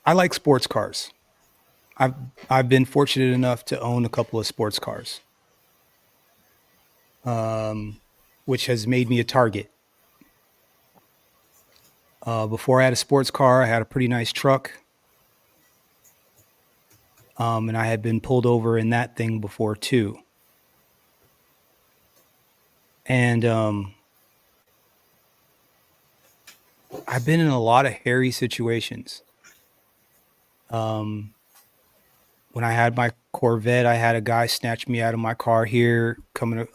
I like sports cars. I've been fortunate enough to own a couple of sports cars, which has made me a target. Before I had a sports car, I had a pretty nice truck, and I had been pulled over in that thing before too. And I've been in a lot of hairy situations. When I had my Corvette, I had a guy snatch me out of my car here, coming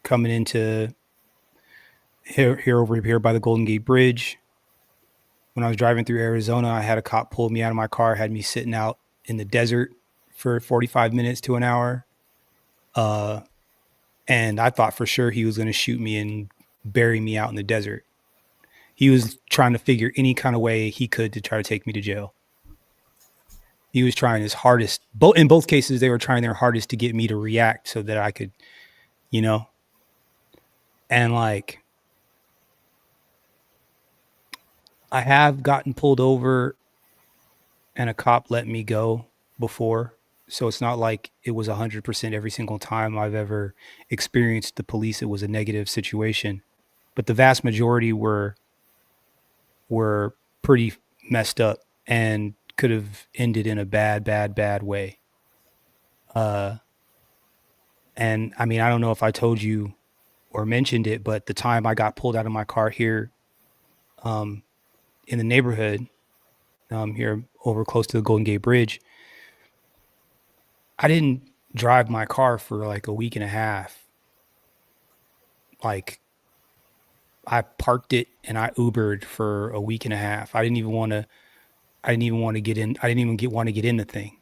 into here over here by the Golden Gate Bridge. When I was driving through Arizona, I had a cop pull me out of my car, had me sitting out in the desert for 45 minutes to an hour. And I thought for sure he was going to shoot me and bury me out in the desert. He was trying to figure any kind of way he could to try to take me to jail. He was trying his hardest. In both cases, they were trying their hardest to get me to react so that I could, and like, I have gotten pulled over and a cop let me go before. So it's not like it was 100% every single time I've ever experienced the police. It was a negative situation, but the vast majority were pretty messed up and could have ended in a bad way. And I mean, I don't know if I told you or mentioned it, but the time I got pulled out of my car here, in the neighborhood, here over close to the Golden Gate Bridge, I didn't drive my car for like a week and a half. Like, I parked it and I Ubered for a week and a half. I didn't even want to get in. I didn't even want to get in the thing.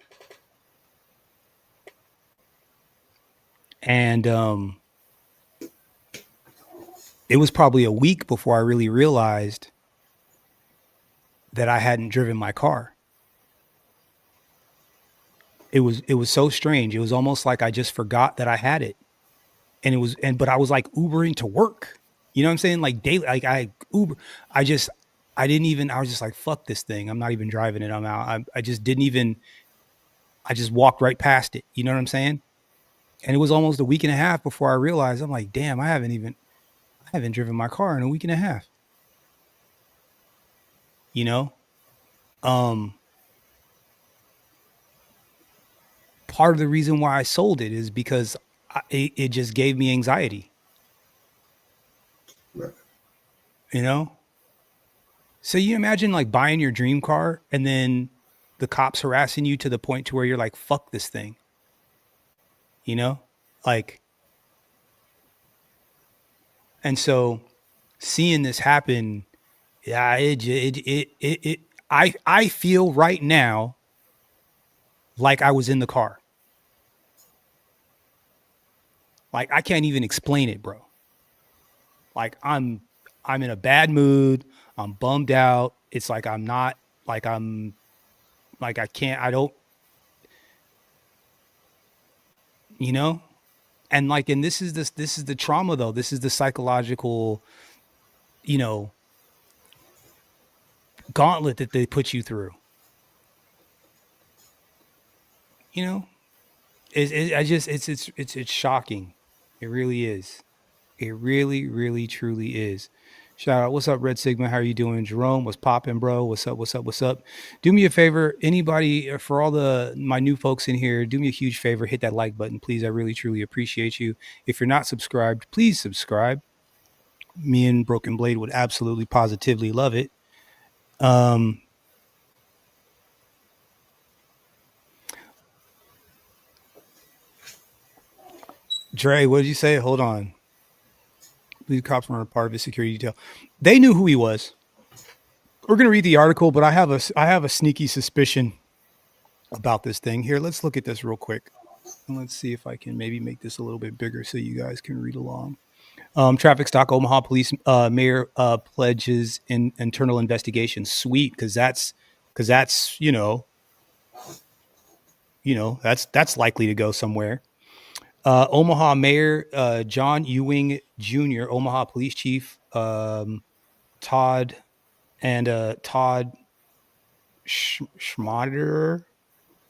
And it was probably a week before I really realized that I hadn't driven my car. It was so strange. It was almost like I just forgot that I had it. But I was like Ubering to work. You know what I'm saying? Like daily, like I was just like, fuck this thing. I'm not even driving it. I'm out. I just walked right past it. You know what I'm saying? And it was almost a week and a half before I realized, I'm like, damn, I haven't driven my car in a week and a half. You know? Part of the reason why I sold it is because it just gave me anxiety. Right. You know? So you imagine like buying your dream car and then the cops harassing you to the point to where you're like, fuck this thing. You know? Like, and so seeing this happen, yeah, I feel right now like I was in the car. Like I can't even explain it, bro. Like I'm in a bad mood. I'm bummed out. It's like I'm not like I'm like I can't I don't, you know? And like and this is the trauma though. This is the psychological, you know, gauntlet that they put you through. You know? It's shocking. It really is. It really, really, truly is. Shout out. What's up, Red Sigma? How are you doing? Jerome, what's popping, bro? What's up? What's up? What's up? Do me a favor. Anybody, for all my new folks in here, do me a huge favor. Hit that like button, please. I really, truly appreciate you. If you're not subscribed, please subscribe. Me and Broken Blade would absolutely positively love it. Dre, what did you say? Hold on. These cops weren't a part of his security detail. They knew who he was. We're going to read the article, but I have a sneaky suspicion about this thing. Here, let's look at this real quick. And let's see if I can maybe make this a little bit bigger so you guys can read along. Traffic stop. Omaha police mayor pledges in internal investigation. Sweet, because that's that's likely to go somewhere. Omaha Mayor John Ewing Jr., Omaha Police Chief Todd Schmaderer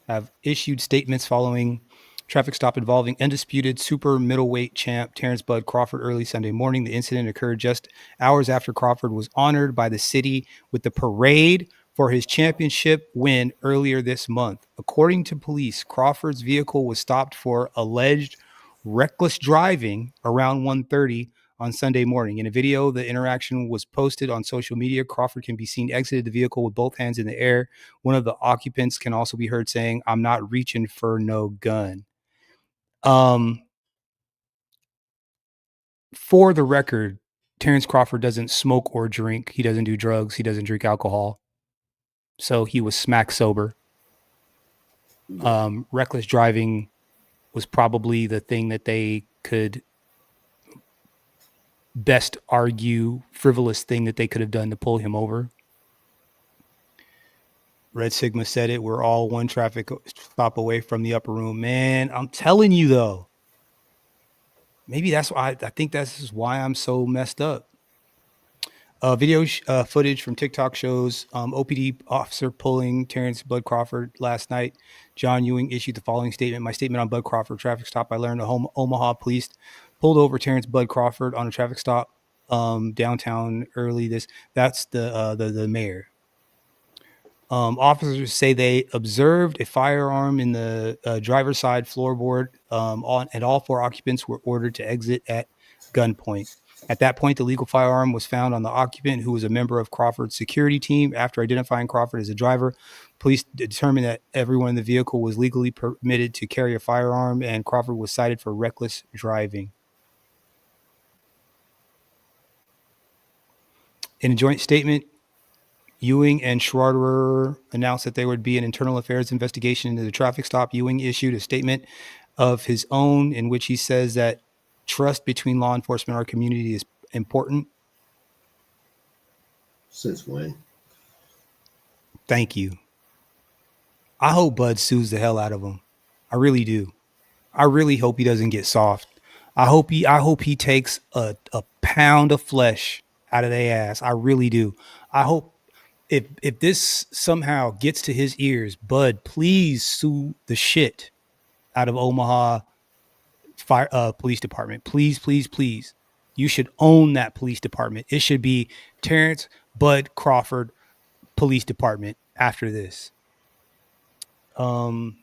have issued statements following traffic stop involving undisputed super middleweight champ Terrence Bud Crawford early Sunday morning. The incident occurred just hours after Crawford was honored by the city with the parade for his championship win earlier this month. According to police, Crawford's vehicle was stopped for alleged reckless driving around 1:30 on Sunday morning. In a video, the interaction was posted on social media. Crawford can be seen exited the vehicle with both hands in the air. One of the occupants can also be heard saying, "I'm not reaching for no gun." For the record, Terrence Crawford doesn't smoke or drink. He doesn't do drugs. He doesn't drink alcohol. So he was smack sober. Reckless driving was probably the thing that they could best argue, frivolous thing that they could have done to pull him over. Red Sigma said it. We're all one traffic stop away from the upper room. Man, I'm telling you though. Maybe that's why I think that's why I'm so messed up. Video footage from TikTok shows OPD officer pulling Terrence Bud Crawford last night. John Ewing issued the following statement. My statement on Bud Crawford traffic stop. I learned Omaha police pulled over Terrence Bud Crawford on a traffic stop downtown early. That's the mayor. Officers say they observed a firearm in the driver's side floorboard and all four occupants were ordered to exit at gunpoint. At that point, the legal firearm was found on the occupant, who was a member of Crawford's security team. After identifying Crawford as a driver, police determined that everyone in the vehicle was legally permitted to carry a firearm, and Crawford was cited for reckless driving. In a joint statement, Ewing and Schroeder announced that there would be an internal affairs investigation into the traffic stop. Ewing issued a statement of his own in which he says that trust between law enforcement and our community is important. Since when? Thank you. I hope Bud sues the hell out of him. I really do. I really hope he doesn't get soft. I hope he takes a pound of flesh out of their ass. I really do. I hope if this somehow gets to his ears, Bud, please sue the shit out of Omaha police department. Please, please, please. You should own that police department. It should be Terrence Bud Crawford Police Department after this. The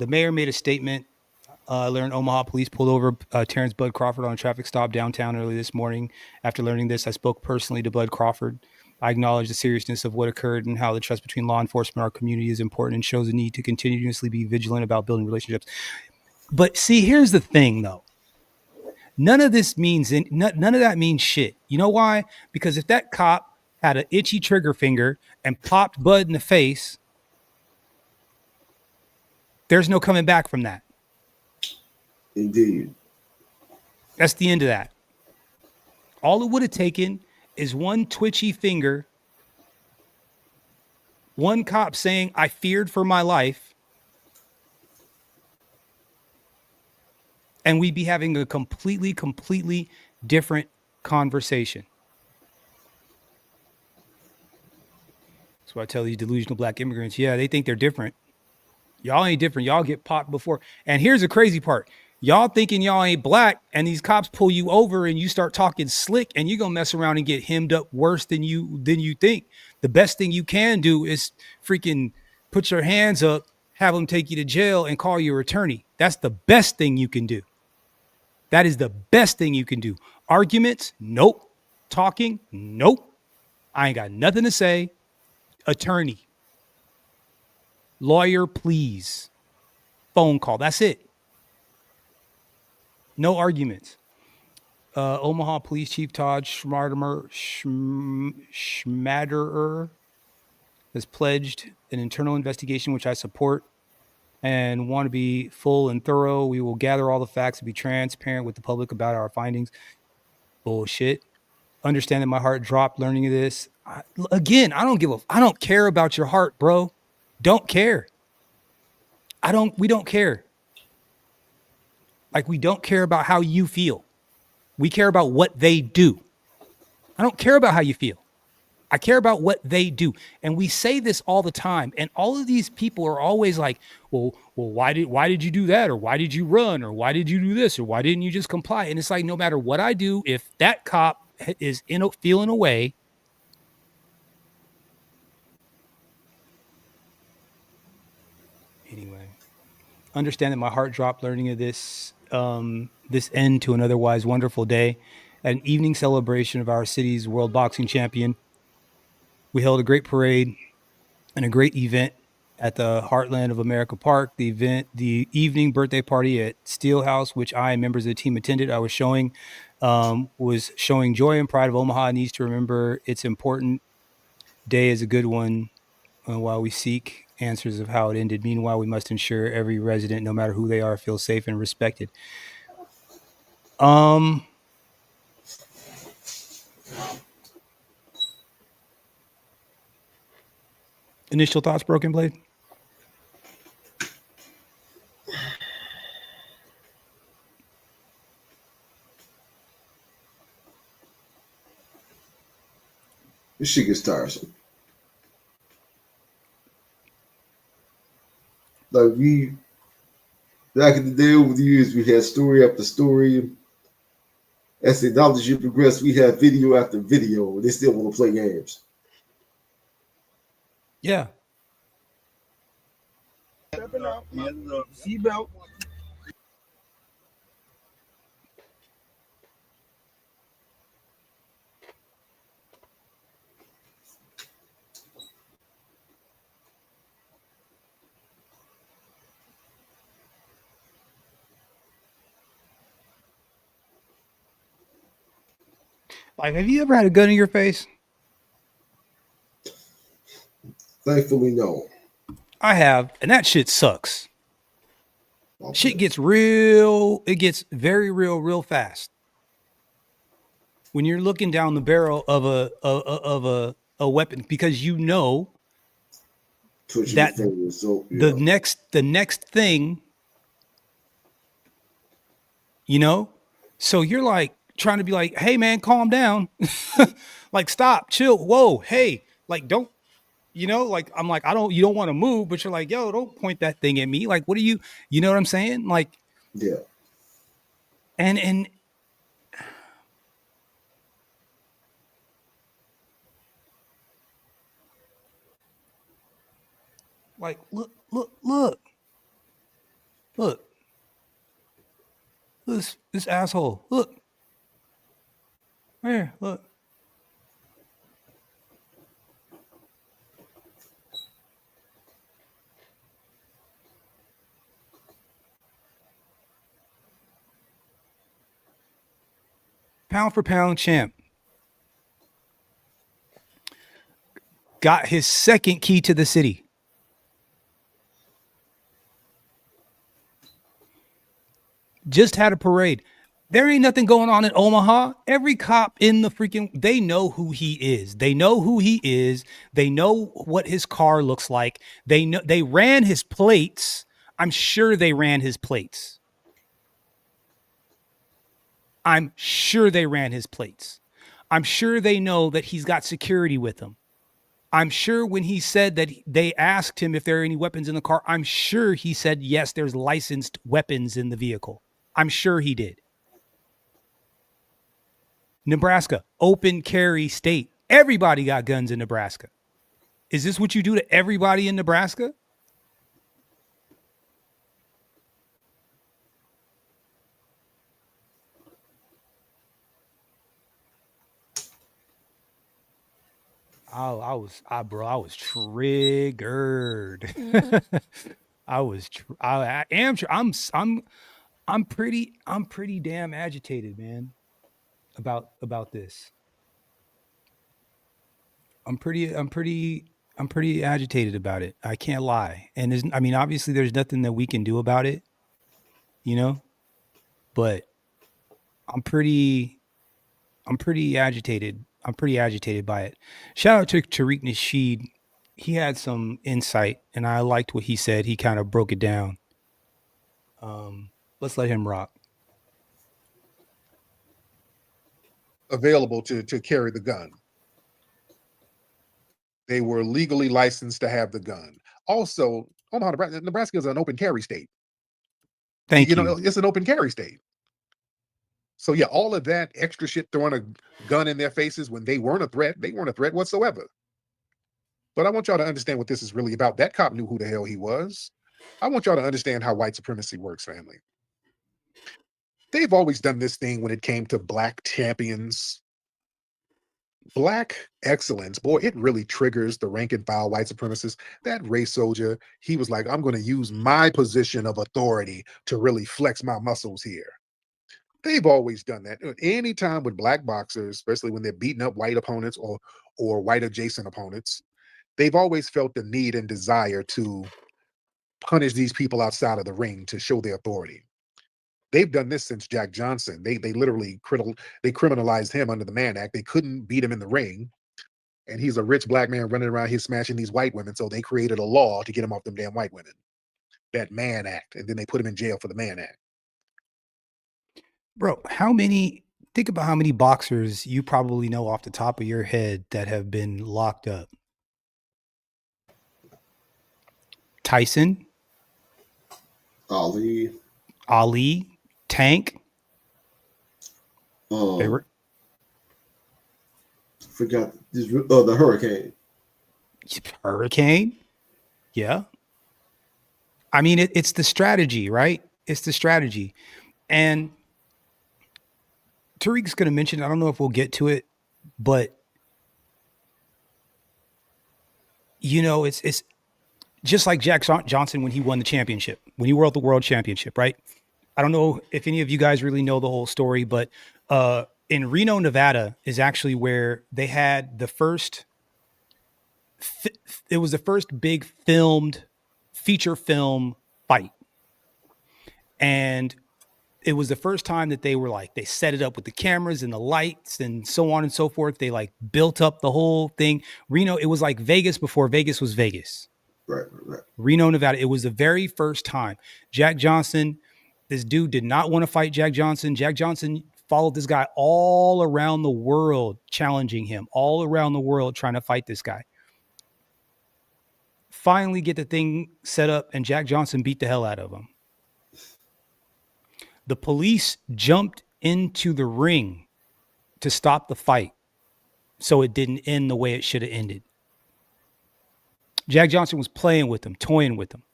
mayor made a statement. I learned Omaha police pulled over Terrence Bud Crawford on a traffic stop downtown early this morning. After learning this, I spoke personally to Bud Crawford. I acknowledge the seriousness of what occurred and how the trust between law enforcement and our community is important and shows a need to continuously be vigilant about building relationships. But see, here's the thing, though. None of this means none of that means shit. You know why? Because if that cop had an itchy trigger finger and popped Bud in the face, there's no coming back from that. Indeed. That's the end of that. All it would have taken is one twitchy finger, one cop saying, I feared for my life, and we'd be having a completely different conversation. So I tell these delusional black immigrants, yeah, they think they're different. Y'all ain't different. Y'all get popped before. And here's the crazy part. Y'all thinking y'all ain't black, and these cops pull you over and you start talking slick, and you're going to mess around and get hemmed up worse than you think. The best thing you can do is freaking put your hands up, have them take you to jail, and call your attorney. That's the best thing you can do. That is the best thing you can do. Arguments? Nope. Talking? Nope. I ain't got nothing to say. Attorney. Lawyer, please. Phone call. That's it. No arguments. Omaha Police Chief Todd Schmaderer has pledged an internal investigation, which I support and want to be full and thorough. We will gather all the facts and be transparent with the public about our findings. Bullshit. Understand that my heart dropped learning of this. I don't care about your heart, bro. Don't care. We don't care. Like, we don't care about how you feel. We care about what they do. I don't care about how you feel. I care about what they do. And we say this all the time. And all of these people are always like, well, why did you do that? Or why did you run? Or why did you do this? Or why didn't you just comply? And it's like, no matter what I do, if that cop is feeling away, anyway, understand that my heart dropped learning of this end to an otherwise wonderful day. At an evening celebration of our city's world boxing champion, we held a great parade and a great event at the Heartland of America Park. The evening birthday party at Steelhouse, which I and members of the team attended, was showing joy and pride of Omaha needs to remember its important day is a good one while we seek answers of how it ended. Meanwhile, we must ensure every resident, no matter who they are, feels safe and respected. Initial thoughts, Broken Blade? This shit gets tiresome. Like, back in the day, over the years, we had story after story. As the technology progressed, we had video after video, and they still want to play games. Yeah. Stepping out, seatbelt. Like, have you ever had a gun in your face? Thankfully, no. I have, and that shit sucks. Okay. Shit gets real. It gets very real fast. When you're looking down the barrel of a weapon, because you know that the next thing, you know, so you're like trying to be like, hey man, calm down, like stop, chill, whoa, hey, like don't. You know, like, you don't want to move, but you're like, yo, don't point that thing at me. Like, what are you know what I'm saying? Like, Yeah. And like, look, this asshole, look, right here, look. Pound for pound champ. Got his second key to the city. Just had a parade. There ain't nothing going on in Omaha. Every cop in the freaking, they know who he is. They know who he is. They know what his car looks like. They know they ran his plates. I'm sure they ran his plates. I'm sure they ran his plates. I'm sure they know that he's got security with him. I'm sure when he said that they asked him if there are any weapons in the car, I'm sure he said, yes, there's licensed weapons in the vehicle. I'm sure he did. Nebraska, open carry state. Everybody got guns in Nebraska. Is this what you do to everybody in Nebraska? I was triggered. I am. I'm pretty damn agitated, man, about this. I'm pretty agitated about it. I can't lie. And obviously there's nothing that we can do about it, but I'm pretty agitated. I'm pretty agitated by it. Shout out to Tariq Nasheed. He had some insight and I liked what he said. He kind of broke it down. Let's let him rock. Available to carry the gun. They were legally licensed to have the gun. Also, Omaha, Nebraska is an open carry state. Thank you. It's an open carry state. So yeah, all of that extra shit, throwing a gun in their faces when they weren't a threat whatsoever. But I want y'all to understand what this is really about. That cop knew who the hell he was. I want y'all to understand how white supremacy works, family. They've always done this thing when it came to black champions. Black excellence, boy, it really triggers the rank and file white supremacists. That race soldier, he was like, I'm going to use my position of authority to really flex my muscles here. They've always done that. Anytime with black boxers, especially when they're beating up white opponents or white adjacent opponents, they've always felt the need and desire to punish these people outside of the ring to show their authority. They've done this since Jack Johnson. They literally criminalized him under the Mann Act. They couldn't beat him in the ring. And he's a rich black man running around here smashing these white women. So they created a law to get him off them damn white women. That Mann Act. And then they put him in jail for the Mann Act. Bro, think about how many boxers you probably know off the top of your head that have been locked up. Tyson. Ali. Tank. Forgot this. The Hurricane. Hurricane. Yeah. It's the strategy, right? It's the strategy. And Tariq's going to mention, I don't know if we'll get to it, but it's just like Jack Johnson when he won the championship, when he won the world championship, right? I don't know if any of you guys really know the whole story, but in Reno, Nevada is actually where they had the first, it was the first big feature film fight. And it was the first time that they set it up with the cameras and the lights and so on and so forth. They built up the whole thing. Reno, it was like Vegas before Vegas was Vegas. Right. Reno, Nevada. It was the very first time. Jack Johnson, this dude did not want to fight Jack Johnson. Jack Johnson followed this guy all around the world, challenging him, all around the world, trying to fight this guy. Finally get the thing set up, and Jack Johnson beat the hell out of him. The police jumped into the ring to stop the fight so it didn't end the way it should have ended. Jack Johnson was playing with them, toying with them.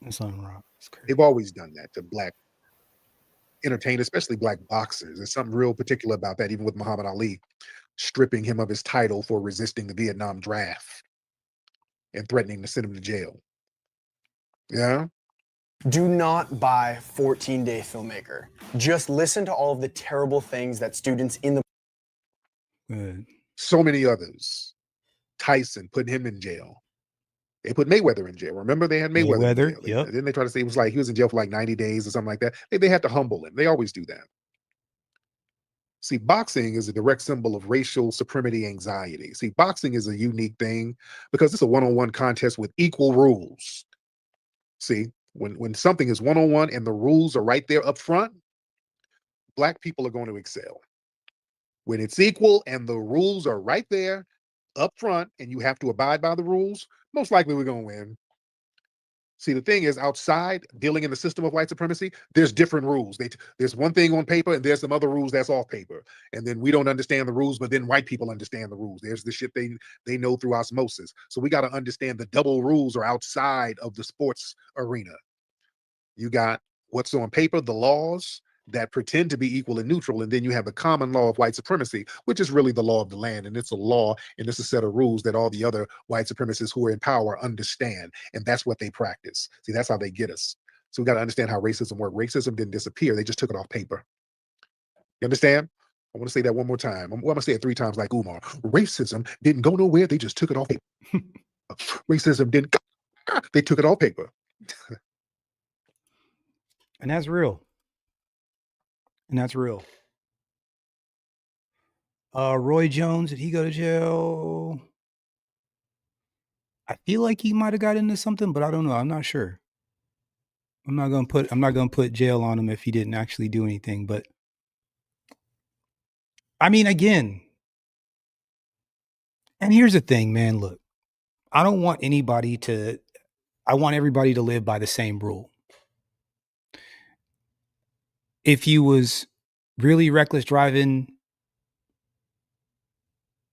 That's not wrong. It's crazy. They've always done that to black entertainers, especially black boxers. There's something real particular about that, even with Muhammad Ali, stripping him of his title for resisting the Vietnam draft and threatening to send him to jail. Yeah. Do not buy 14-Day Filmmaker. Just listen to all of the terrible things that students in the Good. So many others. Tyson, putting him in jail. They put Mayweather in jail. Remember, they had Mayweather in jail. Yep. Then they try to say he was in jail for like 90 days or something like that. They had to humble him. They always do that. See, boxing is a direct symbol of racial supremacy anxiety. See, boxing is a unique thing because it's a one-on-one contest with equal rules. See, when something is one-on-one and the rules are right there up front, black people are going to excel. When it's equal and the rules are right there up front and you have to abide by the rules, most likely we're going to win. See, the thing is, outside, dealing in the system of white supremacy, there's different rules. There's one thing on paper and there's some other rules that's off paper. And then we don't understand the rules, but then white people understand the rules. There's the shit they know through osmosis. So we got to understand the double rules are outside of the sports arena. You got what's on paper, the laws that pretend to be equal and neutral, and then you have the common law of white supremacy, which is really the law of the land, and it's a law, and it's a set of rules that all the other white supremacists who are in power understand, and that's what they practice. See, that's how they get us. So we got to understand how racism works. Racism didn't disappear. They just took it off paper. You understand? I want to say that one more time. I'm going to say it 3 times like Umar. Racism didn't go nowhere. They just took it off paper. Racism didn't. They took it off paper. And that's real. And that's real. Roy Jones, did he go to jail? I feel like he might have got into something, but I don't know. I'm not sure. I'm not gonna put jail on him if he didn't actually do anything. But I mean, again, and here's the thing, man. Look, I want everybody to live by the same rule. If you was really reckless driving,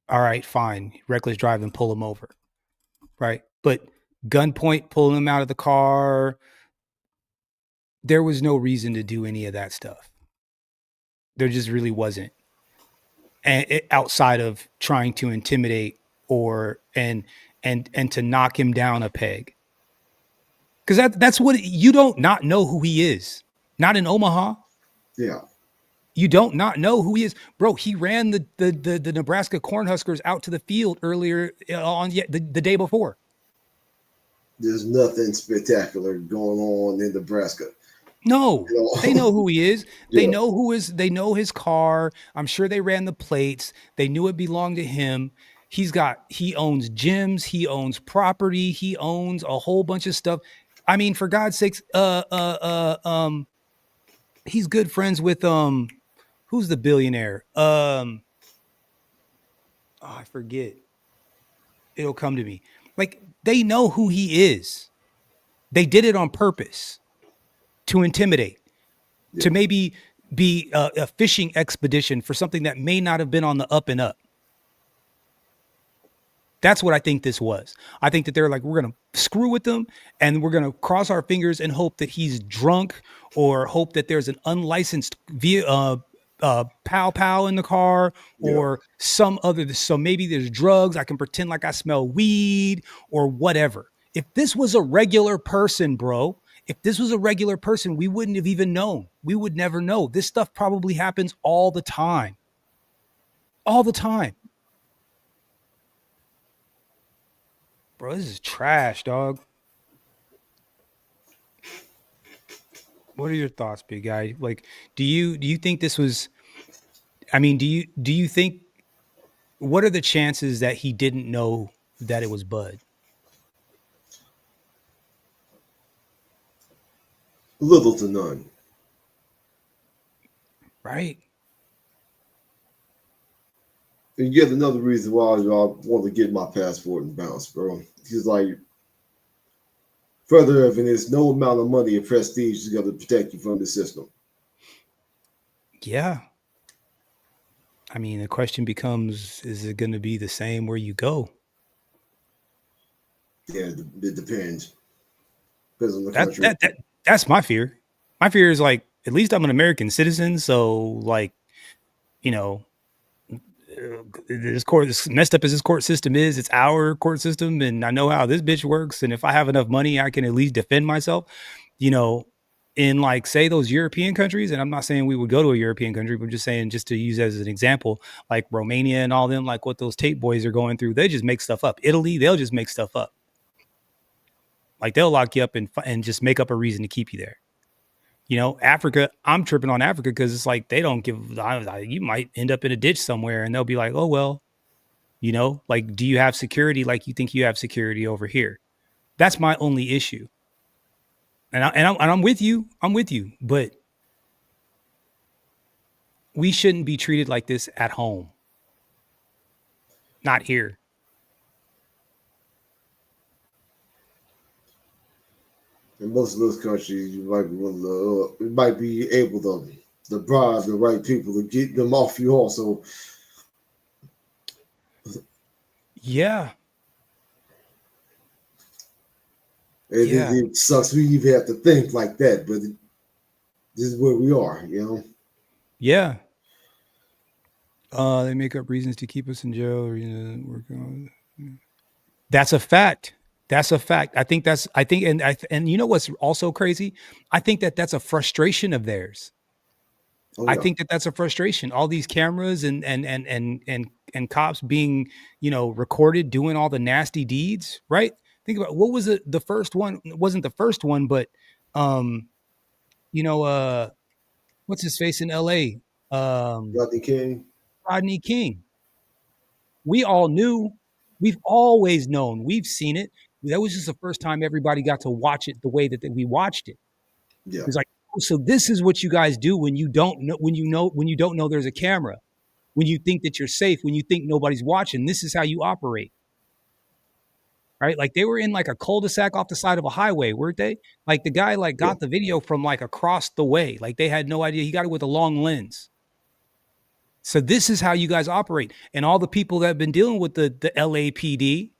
all right, fine. Reckless driving, pull him over. Right. But gunpoint, pulling him out of the car, there was no reason to do any of that stuff. There just really wasn't. And outside of trying to intimidate and to knock him down a peg. Because that's what you don't not know who he is. Not in Omaha. Yeah. You don't not know who he is. Bro, he ran the Nebraska Cornhuskers out to the field earlier on the day before. There's nothing spectacular going on in Nebraska. No, You know? they know who he is. They Yeah. they know his car. I'm sure they ran the plates. They knew it belonged to him. He owns gyms. He owns property. He owns a whole bunch of stuff. I mean, for God's sakes, he's good friends with, who's the billionaire? I forget. It'll come to me. Like, they know who he is. They did it on purpose to intimidate, to maybe be a fishing expedition for something that may not have been on the up and up. That's what I think this was. I think that they're like, we're going to screw with them and we're going to cross our fingers and hope that he's drunk or hope that there's an unlicensed pow in the car or some other. So maybe there's drugs. I can pretend like I smell weed or whatever. If this was a regular person, bro, we wouldn't have even known. We would never know. This stuff probably happens all the time. All the time. Bro, this is trash, dog. What are your thoughts, big guy? Like, do you think this was, I mean, do you think, what are the chances that he didn't know that it was Bud? Little to none. Right. And yet another reason why I want to get my passport and bounce, bro. He's like, further evidence, no amount of money and prestige is going to protect you from the system. Yeah. I mean, the question becomes, is it going to be the same where you go? Yeah, it depends. Depends on the country. That's my fear. My fear is like, at least I'm an American citizen. So like, you know, this court, as messed up as this court system is, it's our court system. And I know how this bitch works. And if I have enough money, I can at least defend myself, you know, in like, say those European countries. And I'm not saying we would go to a European country, but just saying, just to use as an example, like Romania and all them, like what those tape boys are going through, they just make stuff up. Italy, they'll just make stuff up. Like they'll lock you up and just make up a reason to keep you there. You know, Africa, I'm tripping on Africa because it's like they don't give, you might end up in a ditch somewhere and they'll be like, oh, well, you know, like, do you have security like you think you have security over here? That's my only issue. And I'm with you. I'm with you. But we shouldn't be treated like this at home. Not here. In most of those countries, you might be able to bribe the right people to get them off you also. Yeah. And it sucks we even have to think like that, but this is where we are, you know? Yeah. They make up reasons to keep us in jail or, you know, work on. That's a fact. That's a fact. And you know what's also crazy? I think that's a frustration of theirs. Oh, yeah. I think that's a frustration. All these cameras and cops being, you know, recorded doing all the nasty deeds, right? Think about what was it? The first one, it wasn't the first one, but you know, what's his face in LA? Rodney King. Rodney King. We all knew. We've always known. We've seen it. That was just the first time everybody got to watch it the way that we watched it. Yeah. It was like, oh, so this is what you guys do when you don't know there's a camera, when you think that you're safe, when you think nobody's watching. This is how you operate. Right? Like they were in like a cul-de-sac off the side of a highway, weren't they? Like the guy got the video from like across the way. Like they had no idea. He got it with a long lens. So this is how you guys operate. And all the people that have been dealing with the LAPD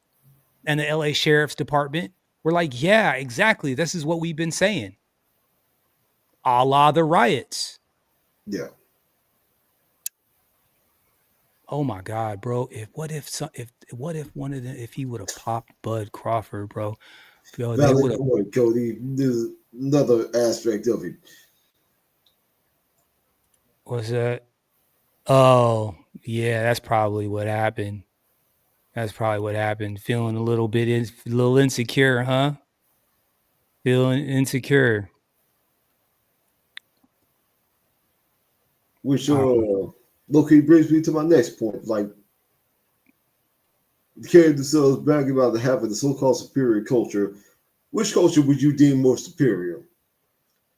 and the LA Sheriff's Department were like, yeah, exactly. This is what we've been saying. A la the riots. Yeah. Oh my God, bro. What if one of them, if he would have popped Bud Crawford, bro? Yo, they would have. Cody, there's another aspect of it. What's that? Oh, yeah, that's probably what happened. Feeling a little insecure, huh? Feeling insecure. Which low-key brings me to my next point. Like, carrying themselves bragging about having the so-called superior culture. Which culture would you deem more superior?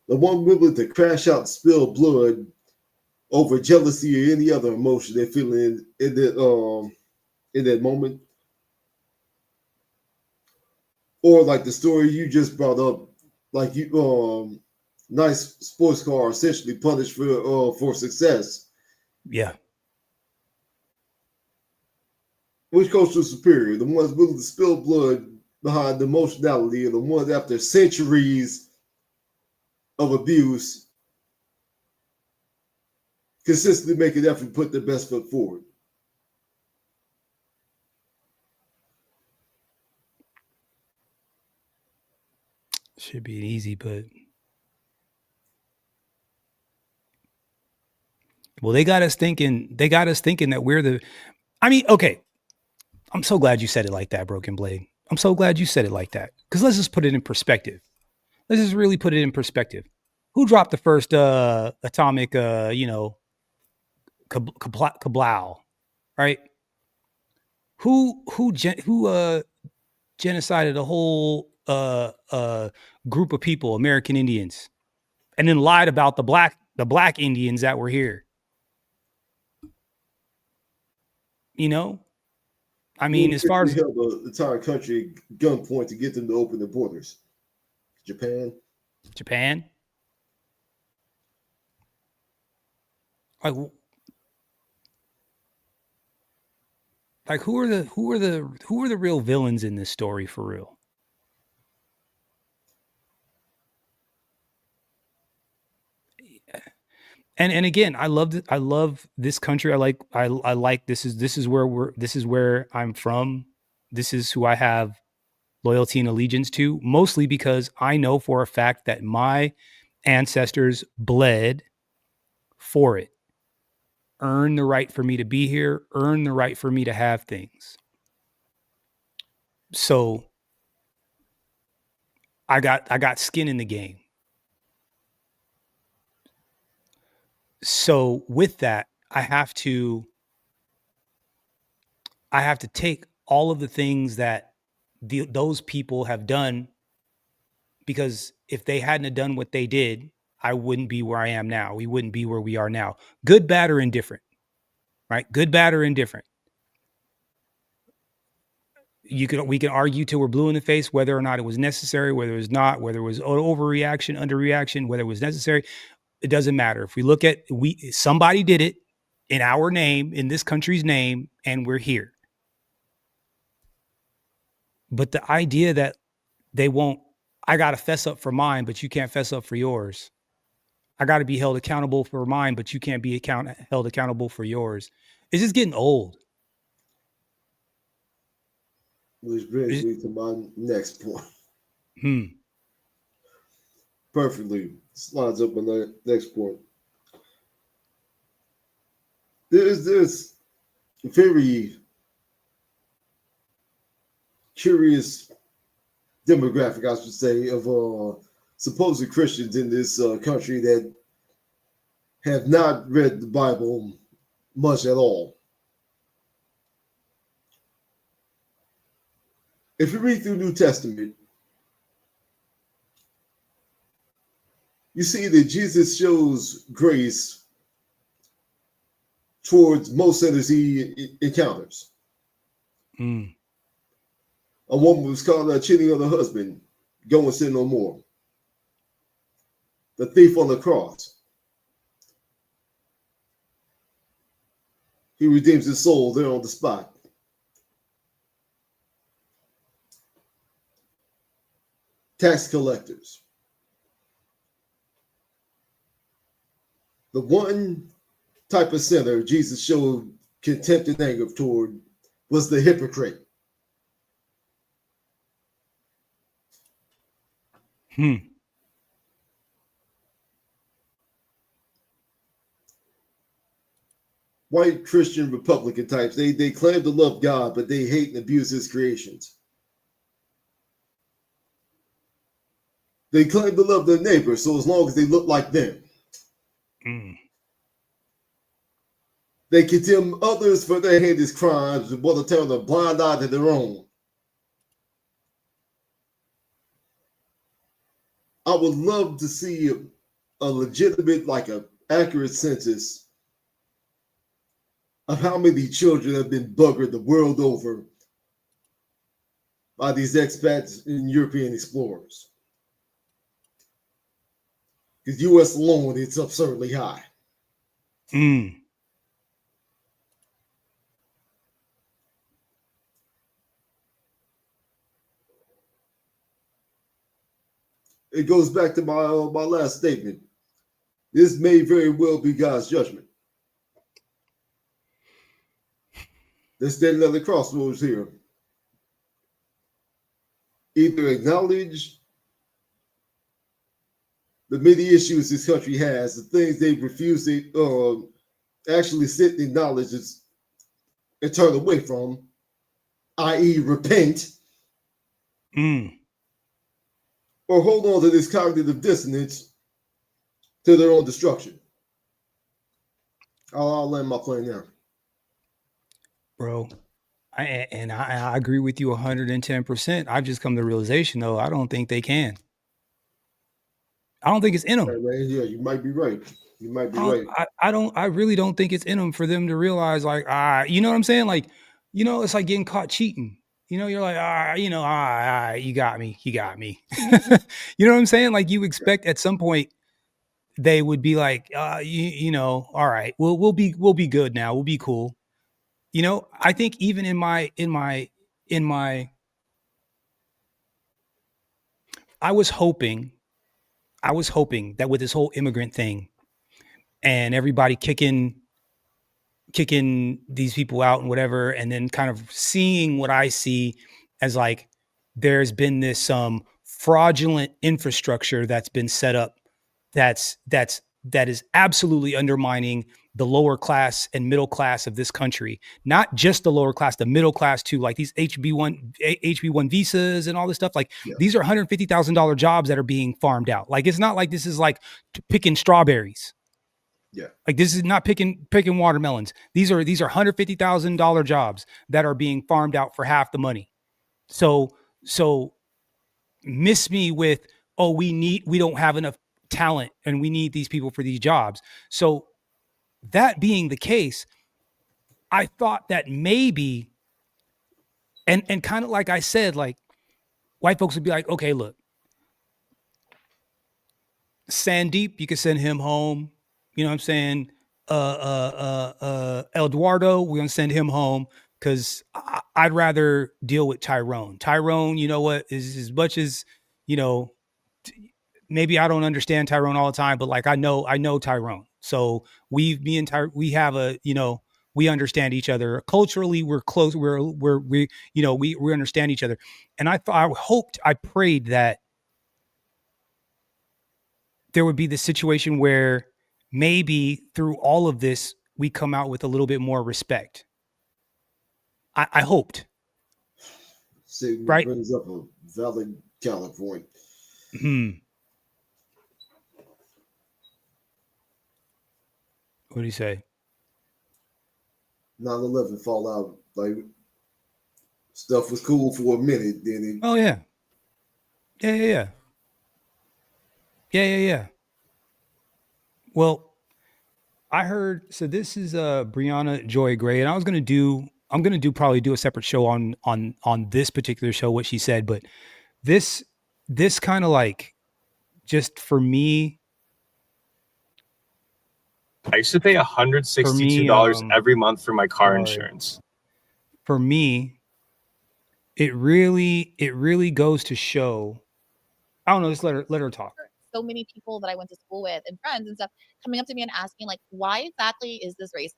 The one willing to crash out and spill blood over jealousy or any other emotion they're feeling in that moment, or like the story you just brought up, like you nice sports car essentially punished for success. Yeah. Which culture is superior? The ones willing to spill blood behind the emotionality, or the ones after centuries of abuse consistently make an effort to put their best foot forward? Should be easy, but well, they got us thinking that we're the. I mean, okay. I'm so glad you said it like that, Broken Blade. I'm so glad you said it like that. Because let's just put it in perspective. Let's just really put it in perspective. Who dropped the first atomic, kablow, right? Who genocided a whole group of people, American Indians, and then lied about the black Indians that were here? You know, I mean, as far as held the entire country at gunpoint to get them to open the borders. Japan. like, who are the real villains in this story for real? And again, I love this country. I like this is where I'm from. This is who I have loyalty and allegiance to, mostly because I know for a fact that my ancestors bled for it. Earn the right for me to be here, earn the right for me to have things. So I got skin in the game. So with that, I have to take all of the things that those people have done, because if they hadn't have done what they did, I wouldn't be where I am now. We wouldn't be where we are now. Good, bad, or indifferent, right? Good, bad, or indifferent. We can argue till we're blue in the face whether or not it was necessary, whether it was not, whether it was overreaction, underreaction, whether it was necessary. It doesn't matter. If we look at somebody did it in our name, in this country's name, and we're here. But the idea that they won't, I got to fess up for mine, but you can't fess up for yours. I got to be held accountable for mine, but you can't be held accountable for yours. It's just getting old. Which brings me to my next point. Perfectly slides up on the next point. There is this very curious demographic, I should say, of supposed Christians in this country that have not read the Bible much at all. If you read through New Testament, you see that Jesus shows grace towards most sinners he encounters. A woman was caught cheating on her husband. Go and sin no more. The thief on the cross. He redeems his soul there on the spot. Tax collectors. The one type of sinner Jesus showed contempt and anger toward was the hypocrite. White Christian Republican types, they claim to love God, but they hate and abuse his creations. They claim to love their neighbor, so as long as they look like them. They condemn others for their heinous crimes and want to turn a blind eye to their own. I would love to see a legitimate, accurate census of how many children have been buggered the world over by these expats and European explorers. Because U.S. alone, it's absurdly high. It goes back to my last statement. This may very well be God's judgment. They're standing at the crossroads here. Either acknowledge the many issues this country has, the things they refuse to actually sit and acknowledge and turn away from, i.e. repent, or hold on to this cognitive dissonance to their own destruction. I'll land my plane there. Bro, I agree with you 110%. I've just come to the realization, though, I don't think they can. I don't think it's in them. Right, man. Yeah, you might be right. You might be I right. don't, I really don't think it's in them for them to realize, like, you know what I'm saying? Like, you know, it's like getting caught cheating. You know, you're like, you know, you got me. You got me. You know what I'm saying? Like, you expect at some point they would be like, you know, all right, we'll be good now. We'll be cool. You know, I think even in my, I was hoping that with this whole immigrant thing and everybody kicking these people out and whatever, and then kind of seeing what I see as like there's been this fraudulent infrastructure that's been set up that is absolutely undermining the lower class and middle class of this country. Not just the lower class, the middle class too. Like these HB1 visas and all this stuff. Like these are $150,000 jobs that are being farmed out. Like it's not like this is like picking strawberries. Yeah. Like this is not picking watermelons. These are $150,000 jobs that are being farmed out for half the money. So miss me with, oh, we don't have enough talent and we need these people for these jobs. So that being the case, I thought that maybe, and kind of like I said, like white folks would be like, okay, look, Sandeep, you can send him home. You know what I'm saying? Eduardo, we're gonna send him home because I'd rather deal with Tyrone. Tyrone, you know what, is as much as, you know, maybe I don't understand Tyrone all the time, but like I know Tyrone. So we have a, you know, we understand each other culturally. We're close. We you know, we understand each other. And I prayed that there would be the situation where maybe through all of this, we come out with a little bit more respect. I hoped. Sigma right? brings up a valid counterpoint. What do you say? 9/11 fallout, like stuff was cool for a minute, then it. Oh yeah. Yeah. Well, I heard, so this is Brianna Joy Gray, and I'm gonna do probably do a separate show on this particular show, what she said, but this kind of like, just for me, I used to pay $162 every month for my car insurance. For me, it really goes to show. I don't know. Just let her talk. So many people that I went to school with and friends and stuff coming up to me and asking, like, why exactly is this racist?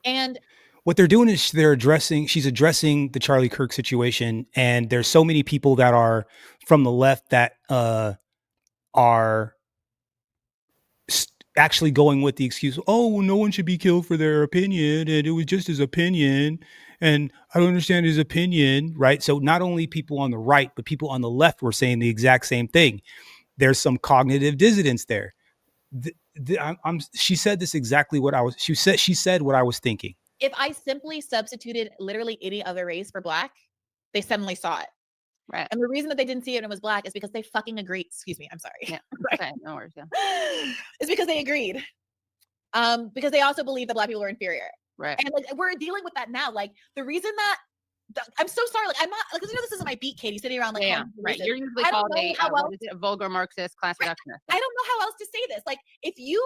And what they're doing is she's addressing the Charlie Kirk situation, and there's so many people that are from the left that are actually going with the excuse, oh, well, no one should be killed for their opinion, and it was just his opinion, and I don't understand his opinion, right? So not only people on the right, but people on the left were saying the exact same thing. There's some cognitive dissonance there. She said this exactly what I was. She said what I was thinking. If I simply substituted literally any other race for Black, they suddenly saw it. Right. And the reason that they didn't see it when it was Black is because they fucking agreed. Excuse me. I'm sorry. Yeah. Right. Okay, no worries. Yeah. It's because they agreed. Because they also believe that Black people are inferior. Right. And like, we're dealing with that now. Like the reason that I'm so sorry. Like I'm not, like, you know, this isn't my beat, Katie, sitting around like, yeah, right. You're usually called a vulgar Marxist, class reductionist. I don't know how else to say this. Like, if you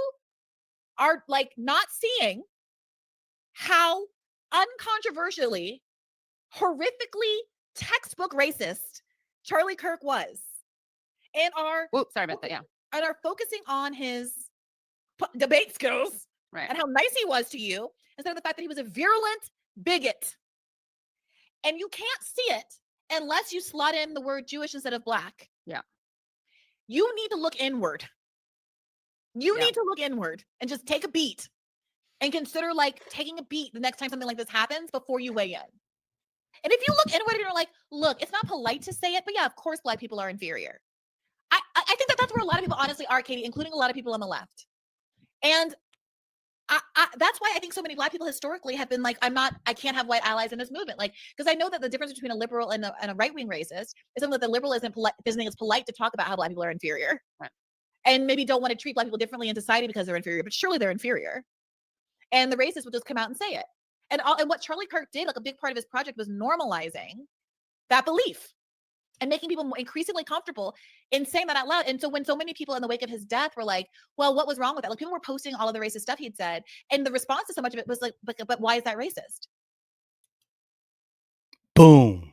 are like not seeing how uncontroversially, horrifically textbook racist Charlie Kirk was, and are sorry about that. Yeah, and are focusing on his debate skills, right, and how nice he was to you, instead of the fact that he was a virulent bigot. And you can't see it unless you slot in the word Jewish instead of Black. Yeah. You need to look inward. You need to look inward and just take a beat and consider like taking a beat the next time something like this happens before you weigh in. And if you look inward and you're like, look, it's not polite to say it, but yeah, of course, Black people are inferior. I think that that's where a lot of people honestly are, Katie, including a lot of people on the left. And that's why I think so many Black people historically have been like, I can't have white allies in this movement. Like, because I know that the difference between a liberal and a right-wing racist is something that the liberal doesn't think it's polite to talk about how Black people are inferior. Right. and maybe don't want to treat Black people differently in society because they're inferior, but surely they're inferior. And the racists will just come out and say it. And what Charlie Kirk did, like a big part of his project, was normalizing that belief and making people more increasingly comfortable in saying that out loud. And so when so many people in the wake of his death were like, well, what was wrong with that? Like, people were posting all of the racist stuff he'd said. And the response to so much of it was like, but why is that racist? Boom.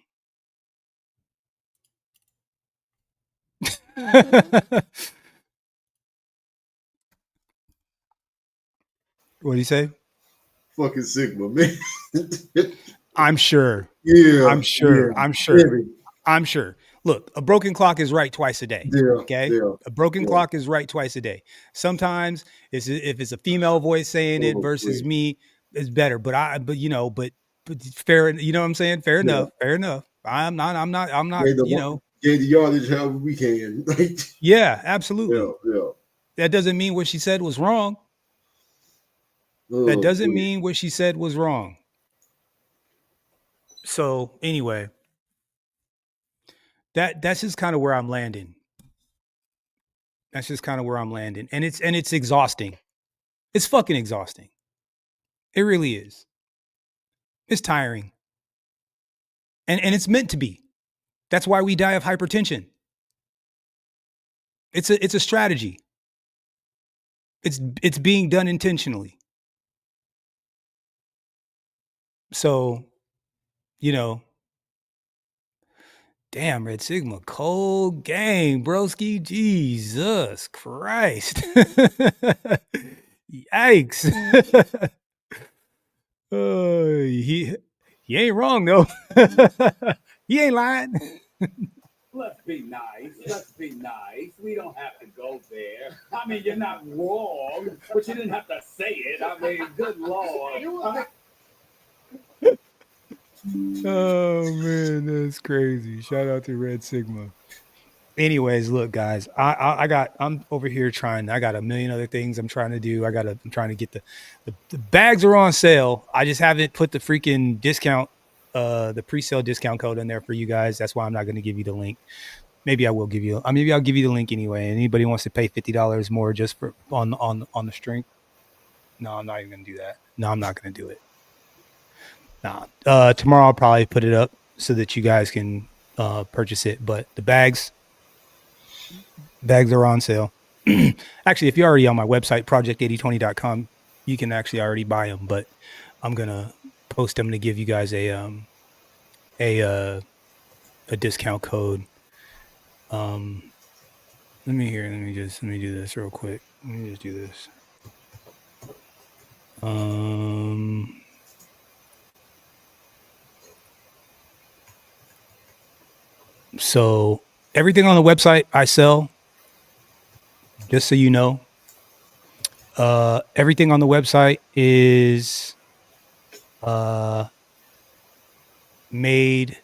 What do you say? Fucking Sigma, man. I'm sure. Yeah. I'm sure. Yeah, I'm sure. yeah. I'm sure. Look, a broken clock is right twice a day. Yeah, Okay. yeah, A broken yeah. clock is right twice a day. Sometimes if it's a female voice saying it versus me, it's better. But fair, you know what I'm saying? Fair enough. Fair enough. I'm not, Gain the yardage however we can. Yeah, absolutely. Yeah. That doesn't mean what she said was wrong. That doesn't mean what she said was wrong. So anyway, that's just kind of where I'm landing. That's just kind of where I'm landing. And it's exhausting. It's fucking exhausting. It really is. It's tiring. And it's meant to be. That's why we die of hypertension. It's a strategy. It's being done intentionally. So, damn, Red Sigma, cold game, broski. Jesus Christ. Yikes. He ain't wrong though. He ain't lying. Let's be nice. Let's be nice. We don't have to go there. I mean, you're not wrong, but you didn't have to say it. I mean, good Lord. Oh man, that's crazy. Shout out to Red Sigma. Anyways, look, guys, I'm over here I got a million other things I'm trying to do. I'm trying to get the bags are on sale. I just haven't put the freaking discount, the pre-sale discount code in there for you guys. That's why I'm not going to give you the link. Maybe I'll give you the link anyway. Anybody wants to pay $50 more just for on the string? No, I'm not even going to do that. No, I'm not going to do it. Nah. Tomorrow I'll probably put it up so that you guys can purchase it. But the bags are on sale. Actually, if you're already on my website, project8020.com, you can actually already buy them. But I'm gonna post them to give you guys a discount code. Let me do this real quick. Let me just do this. So everything on the website I sell, just so you know. Everything on the website is made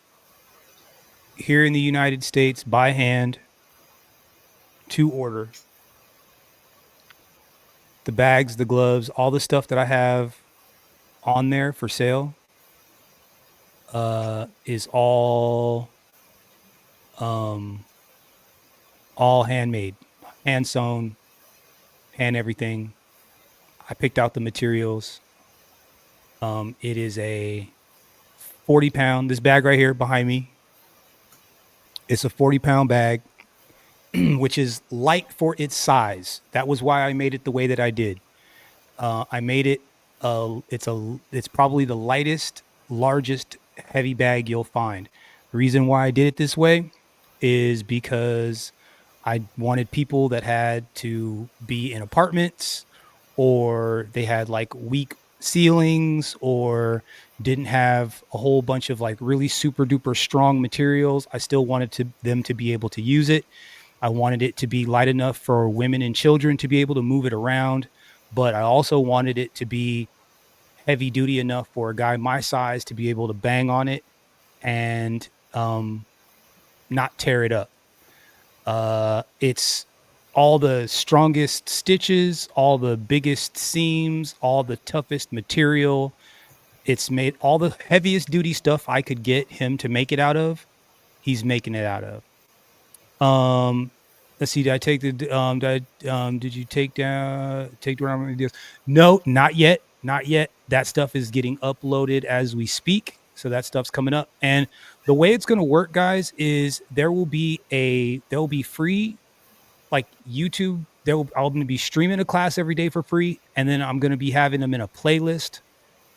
here in the United States by hand to order. The bags, the gloves, all the stuff that I have on there for sale is all handmade, hand sewn, hand everything. I picked out the materials. It is a 40-pound, this bag right here behind me. It's a 40-pound bag, which is light for its size. That was why I made it the way that I did. I made it, it's probably the lightest, largest heavy bag you'll find. The reason why I did it this way is because I wanted people that had to be in apartments, or they had like weak ceilings, or didn't have a whole bunch of like really super duper strong materials. I still wanted them to be able to use it. I wanted it to be light enough for women and children to be able to move it around, but I also wanted it to be heavy duty enough for a guy my size to be able to bang on it and not tear it up. It's all the strongest stitches, all the biggest seams, all the toughest material. It's made all the heaviest duty stuff I could get him to make it out of. He's making it out of. let's see. Did I take the? Did you take down videos? No, not yet. Not yet. That stuff is getting uploaded as we speak. So that stuff's coming up. And the way it's going to work, guys, is there will be free, like YouTube. I'm going to be streaming a class every day for free, and then I'm going to be having them in a playlist.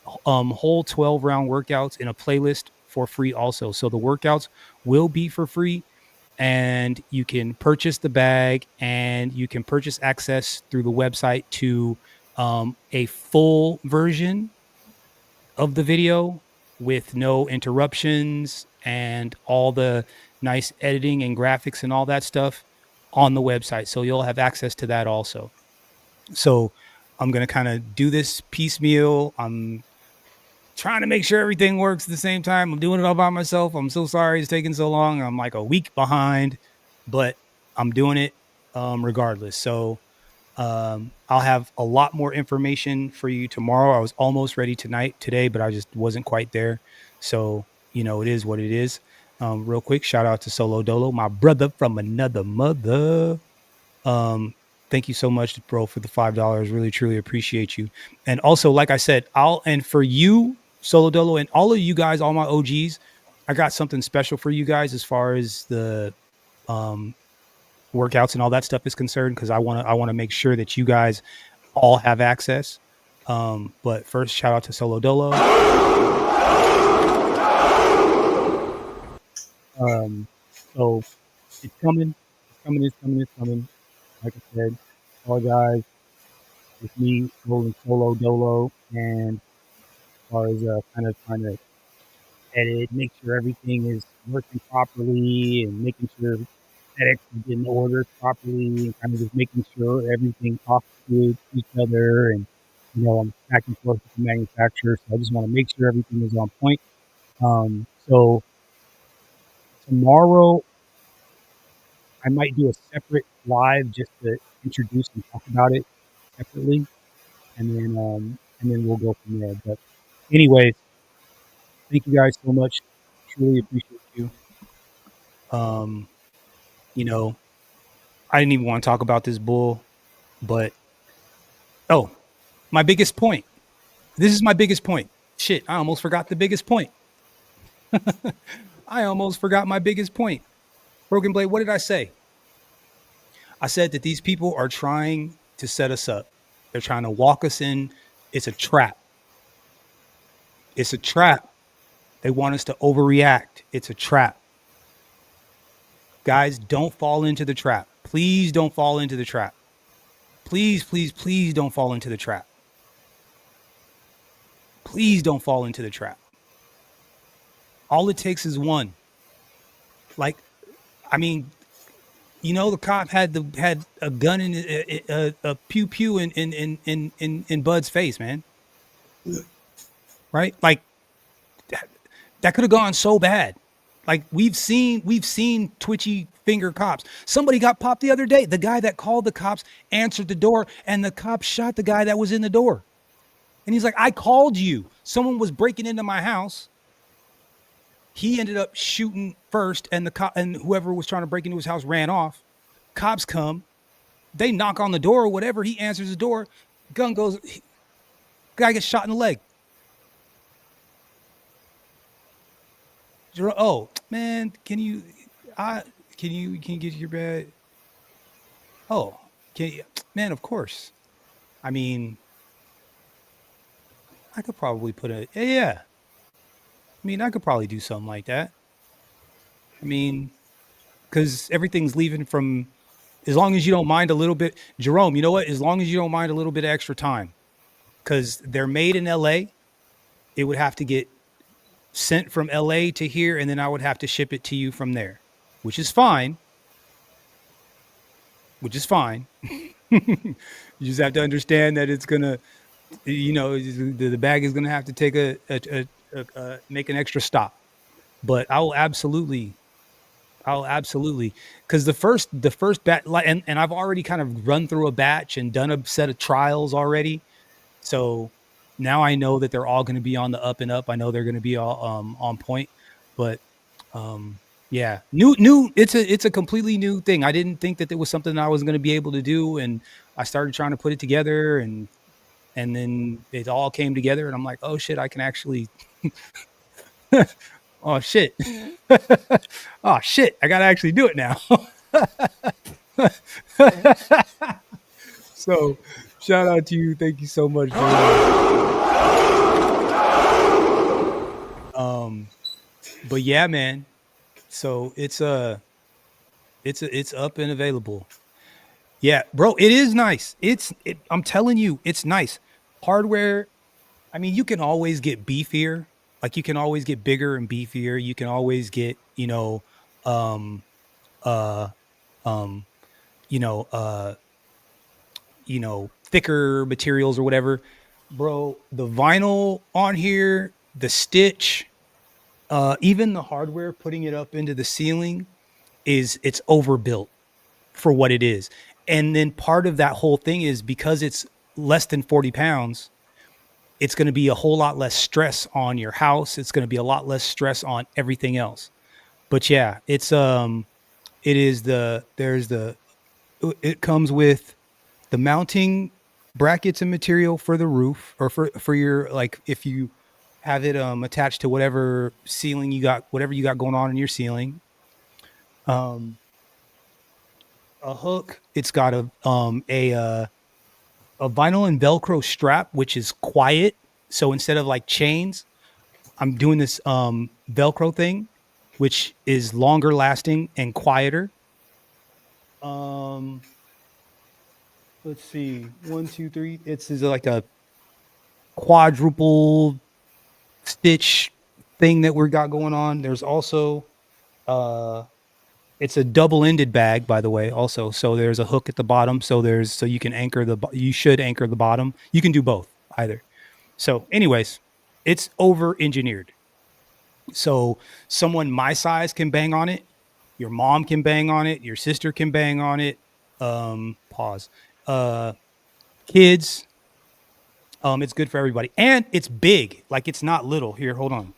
Whole 12 round workouts in a playlist for free also. So the workouts will be for free, and you can purchase the bag, and you can purchase access through the website to a full version of the video with no interruptions and all the nice editing and graphics and all that stuff on the website. So you'll have access to that also. So I'm going to kind of do this piecemeal. I'm trying to make sure everything works at the same time. I'm doing it all by myself. I'm so sorry it's taking so long. I'm like a week behind, but I'm doing it regardless. So I'll have a lot more information for you tomorrow. I was almost ready today, but I just wasn't quite there. So, it is what it is. Real quick, shout out to Solo Dolo, my brother from another mother. Thank you so much, bro, for the $5. Really, truly appreciate you. And also, like I said, and for you, Solo Dolo, and all of you guys, all my OGs, I got something special for you guys as far as the workouts and all that stuff is concerned, because I want to make sure that you guys all have access. But first, shout out to Solo Dolo. So it's coming. Like I said, apologize. With me rolling Solo Dolo, and as far as kind of trying to edit, make sure everything is working properly, and making sure FedEx is getting orders properly, and kind of just making sure everything talks to each other. And I'm back and forth with the manufacturer, so I just want to make sure everything is on point. So tomorrow I might do a separate live just to introduce and talk about it separately, and then we'll go from there. But anyways, thank you guys so much. Truly appreciate you. I didn't even want to talk about this bull, but my biggest point. This is my biggest point. Shit, I almost forgot the biggest point. I almost forgot my biggest point. Broken Blade, what did I say? I said that these people are trying to set us up. They're trying to walk us in. It's a trap. It's a trap. They want us to overreact. It's a trap. Guys, don't fall into the trap. Please don't fall into the trap. Please, please, please don't fall into the trap. Please don't fall into the trap. All it takes is one. The cop had a gun in a pew pew in Bud's face, man. Right? Like that could have gone so bad. Like we've seen twitchy finger cops. Somebody got popped the other day. The guy that called the cops answered the door, and the cop shot the guy that was in the door. And he's like, I called you. Someone was breaking into my house. He ended up shooting first, and the cop and whoever was trying to break into his house ran off. Cops come. They knock on the door or whatever. He answers the door. Gun goes. Guy gets shot in the leg. Oh man, can you get your bed? Oh, man, of course. I mean, I could probably put yeah. I mean, I could probably do something like that. I mean, because everything's leaving from, as long as you don't mind a little bit, Jerome, you know what? As long as you don't mind a little bit of extra time, because they're made in LA, it would have to get sent from LA to here, and then I would have to ship it to you from there, which is fine. You just have to understand that it's gonna, the bag is gonna have to take make an extra stop. But I'll absolutely, because the first batch, and I've already kind of run through a batch and done a set of trials already, so now I know that they're all going to be on the up and up. I know they're going to be all on point, but Yeah, new. It's a completely new thing. I didn't think that there was something I was going to be able to do, and I started trying to put it together, and then it all came together, and I'm like, oh shit, I can actually. Oh shit. Oh shit, I gotta actually do it now. So shout out to you. Thank you so much. But yeah, man. So it's up and available. Yeah, bro, it is nice. I'm telling you, it's nice. Hardware, I mean, you can always get beefier. Like you can always get bigger and beefier. You can always get, um uh um you know, uh thicker materials or whatever. Bro, the vinyl on here, the stitch, even the hardware putting it up into the ceiling it's overbuilt for what it is. And then part of that whole thing is because it's less than 40 pounds, it's going to be a whole lot less stress on your house. It's going to be a lot less stress on everything else. But yeah, it comes with the mounting brackets and material for the roof, or for your, like, if you have it attached to whatever ceiling you got, whatever you got going on in your ceiling. A hook. It's got a vinyl and Velcro strap, which is quiet. So instead of like chains, I'm doing this Velcro thing, which is longer lasting and quieter. Let's see, 1, 2, 3. It's like a quadruple stitch thing that we got going on. There's also it's a double-ended bag, by the way, also. So there's a hook at the bottom. So you can you should anchor the bottom. You can do both, either. So anyways, it's over-engineered. So someone my size can bang on it. Your mom can bang on it. Your sister can bang on it. Pause. Kids. It's good for everybody. And it's big. Like, it's not little. Here, hold on.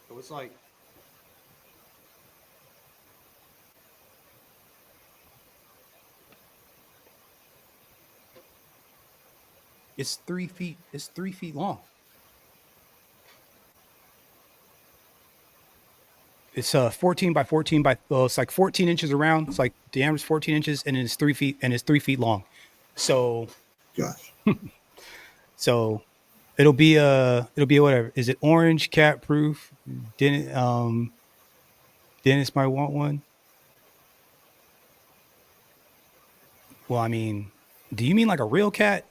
So it's like, it's 3 feet. It's 3 feet long. It's 14 by 14 by, well, it's like 14 inches around. It's like diameter's 14 inches, and it's 3 feet, and it's 3 feet long. So, gosh. So it'll be whatever. Is it orange, cat proof? Dennis might want one. Well, I mean, do you mean like a real cat?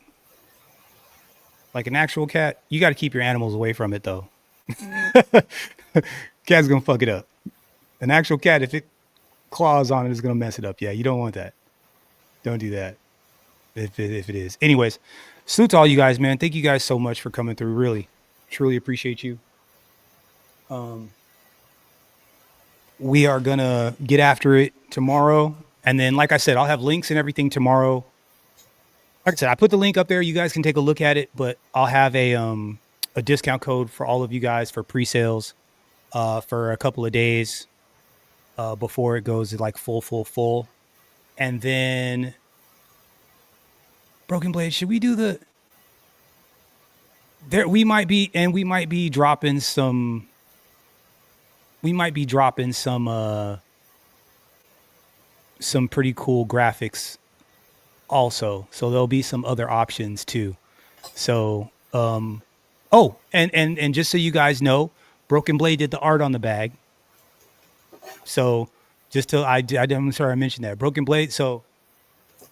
Like an actual cat? You got to keep your animals away from it, though. Cat's gonna fuck it up. An actual cat, if it claws on it, is gonna mess it up. Yeah, you don't want that. Don't do that. If it is. Anyways, salute to all you guys, man. Thank you guys so much for coming through. Really, truly appreciate you. We are gonna get after it tomorrow, and then, like I said, I'll have links and everything tomorrow. Like I said, I put the link up there. You guys can take a look at it, but I'll have a discount code for all of you guys for pre-sales for a couple of days before it goes like full. And then Broken Blade, should we do we might be dropping some pretty cool graphics also. So there'll be some other options too. So and just so you guys know, Broken Blade did the art on the bag. So just till I'm sorry I mentioned that. Broken Blade, so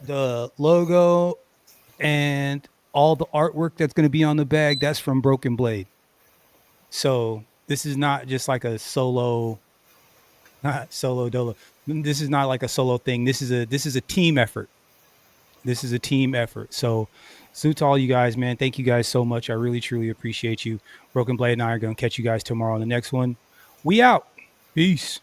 the logo and all the artwork that's going to be on the bag, that's from Broken Blade. So this is not just like a solo dolo. This is not like a solo thing. This is a team effort. This is a team effort. So salute to all you guys, man. Thank you guys so much. I really, truly appreciate you. Broken Blade and I are going to catch you guys tomorrow on the next one. We out. Peace.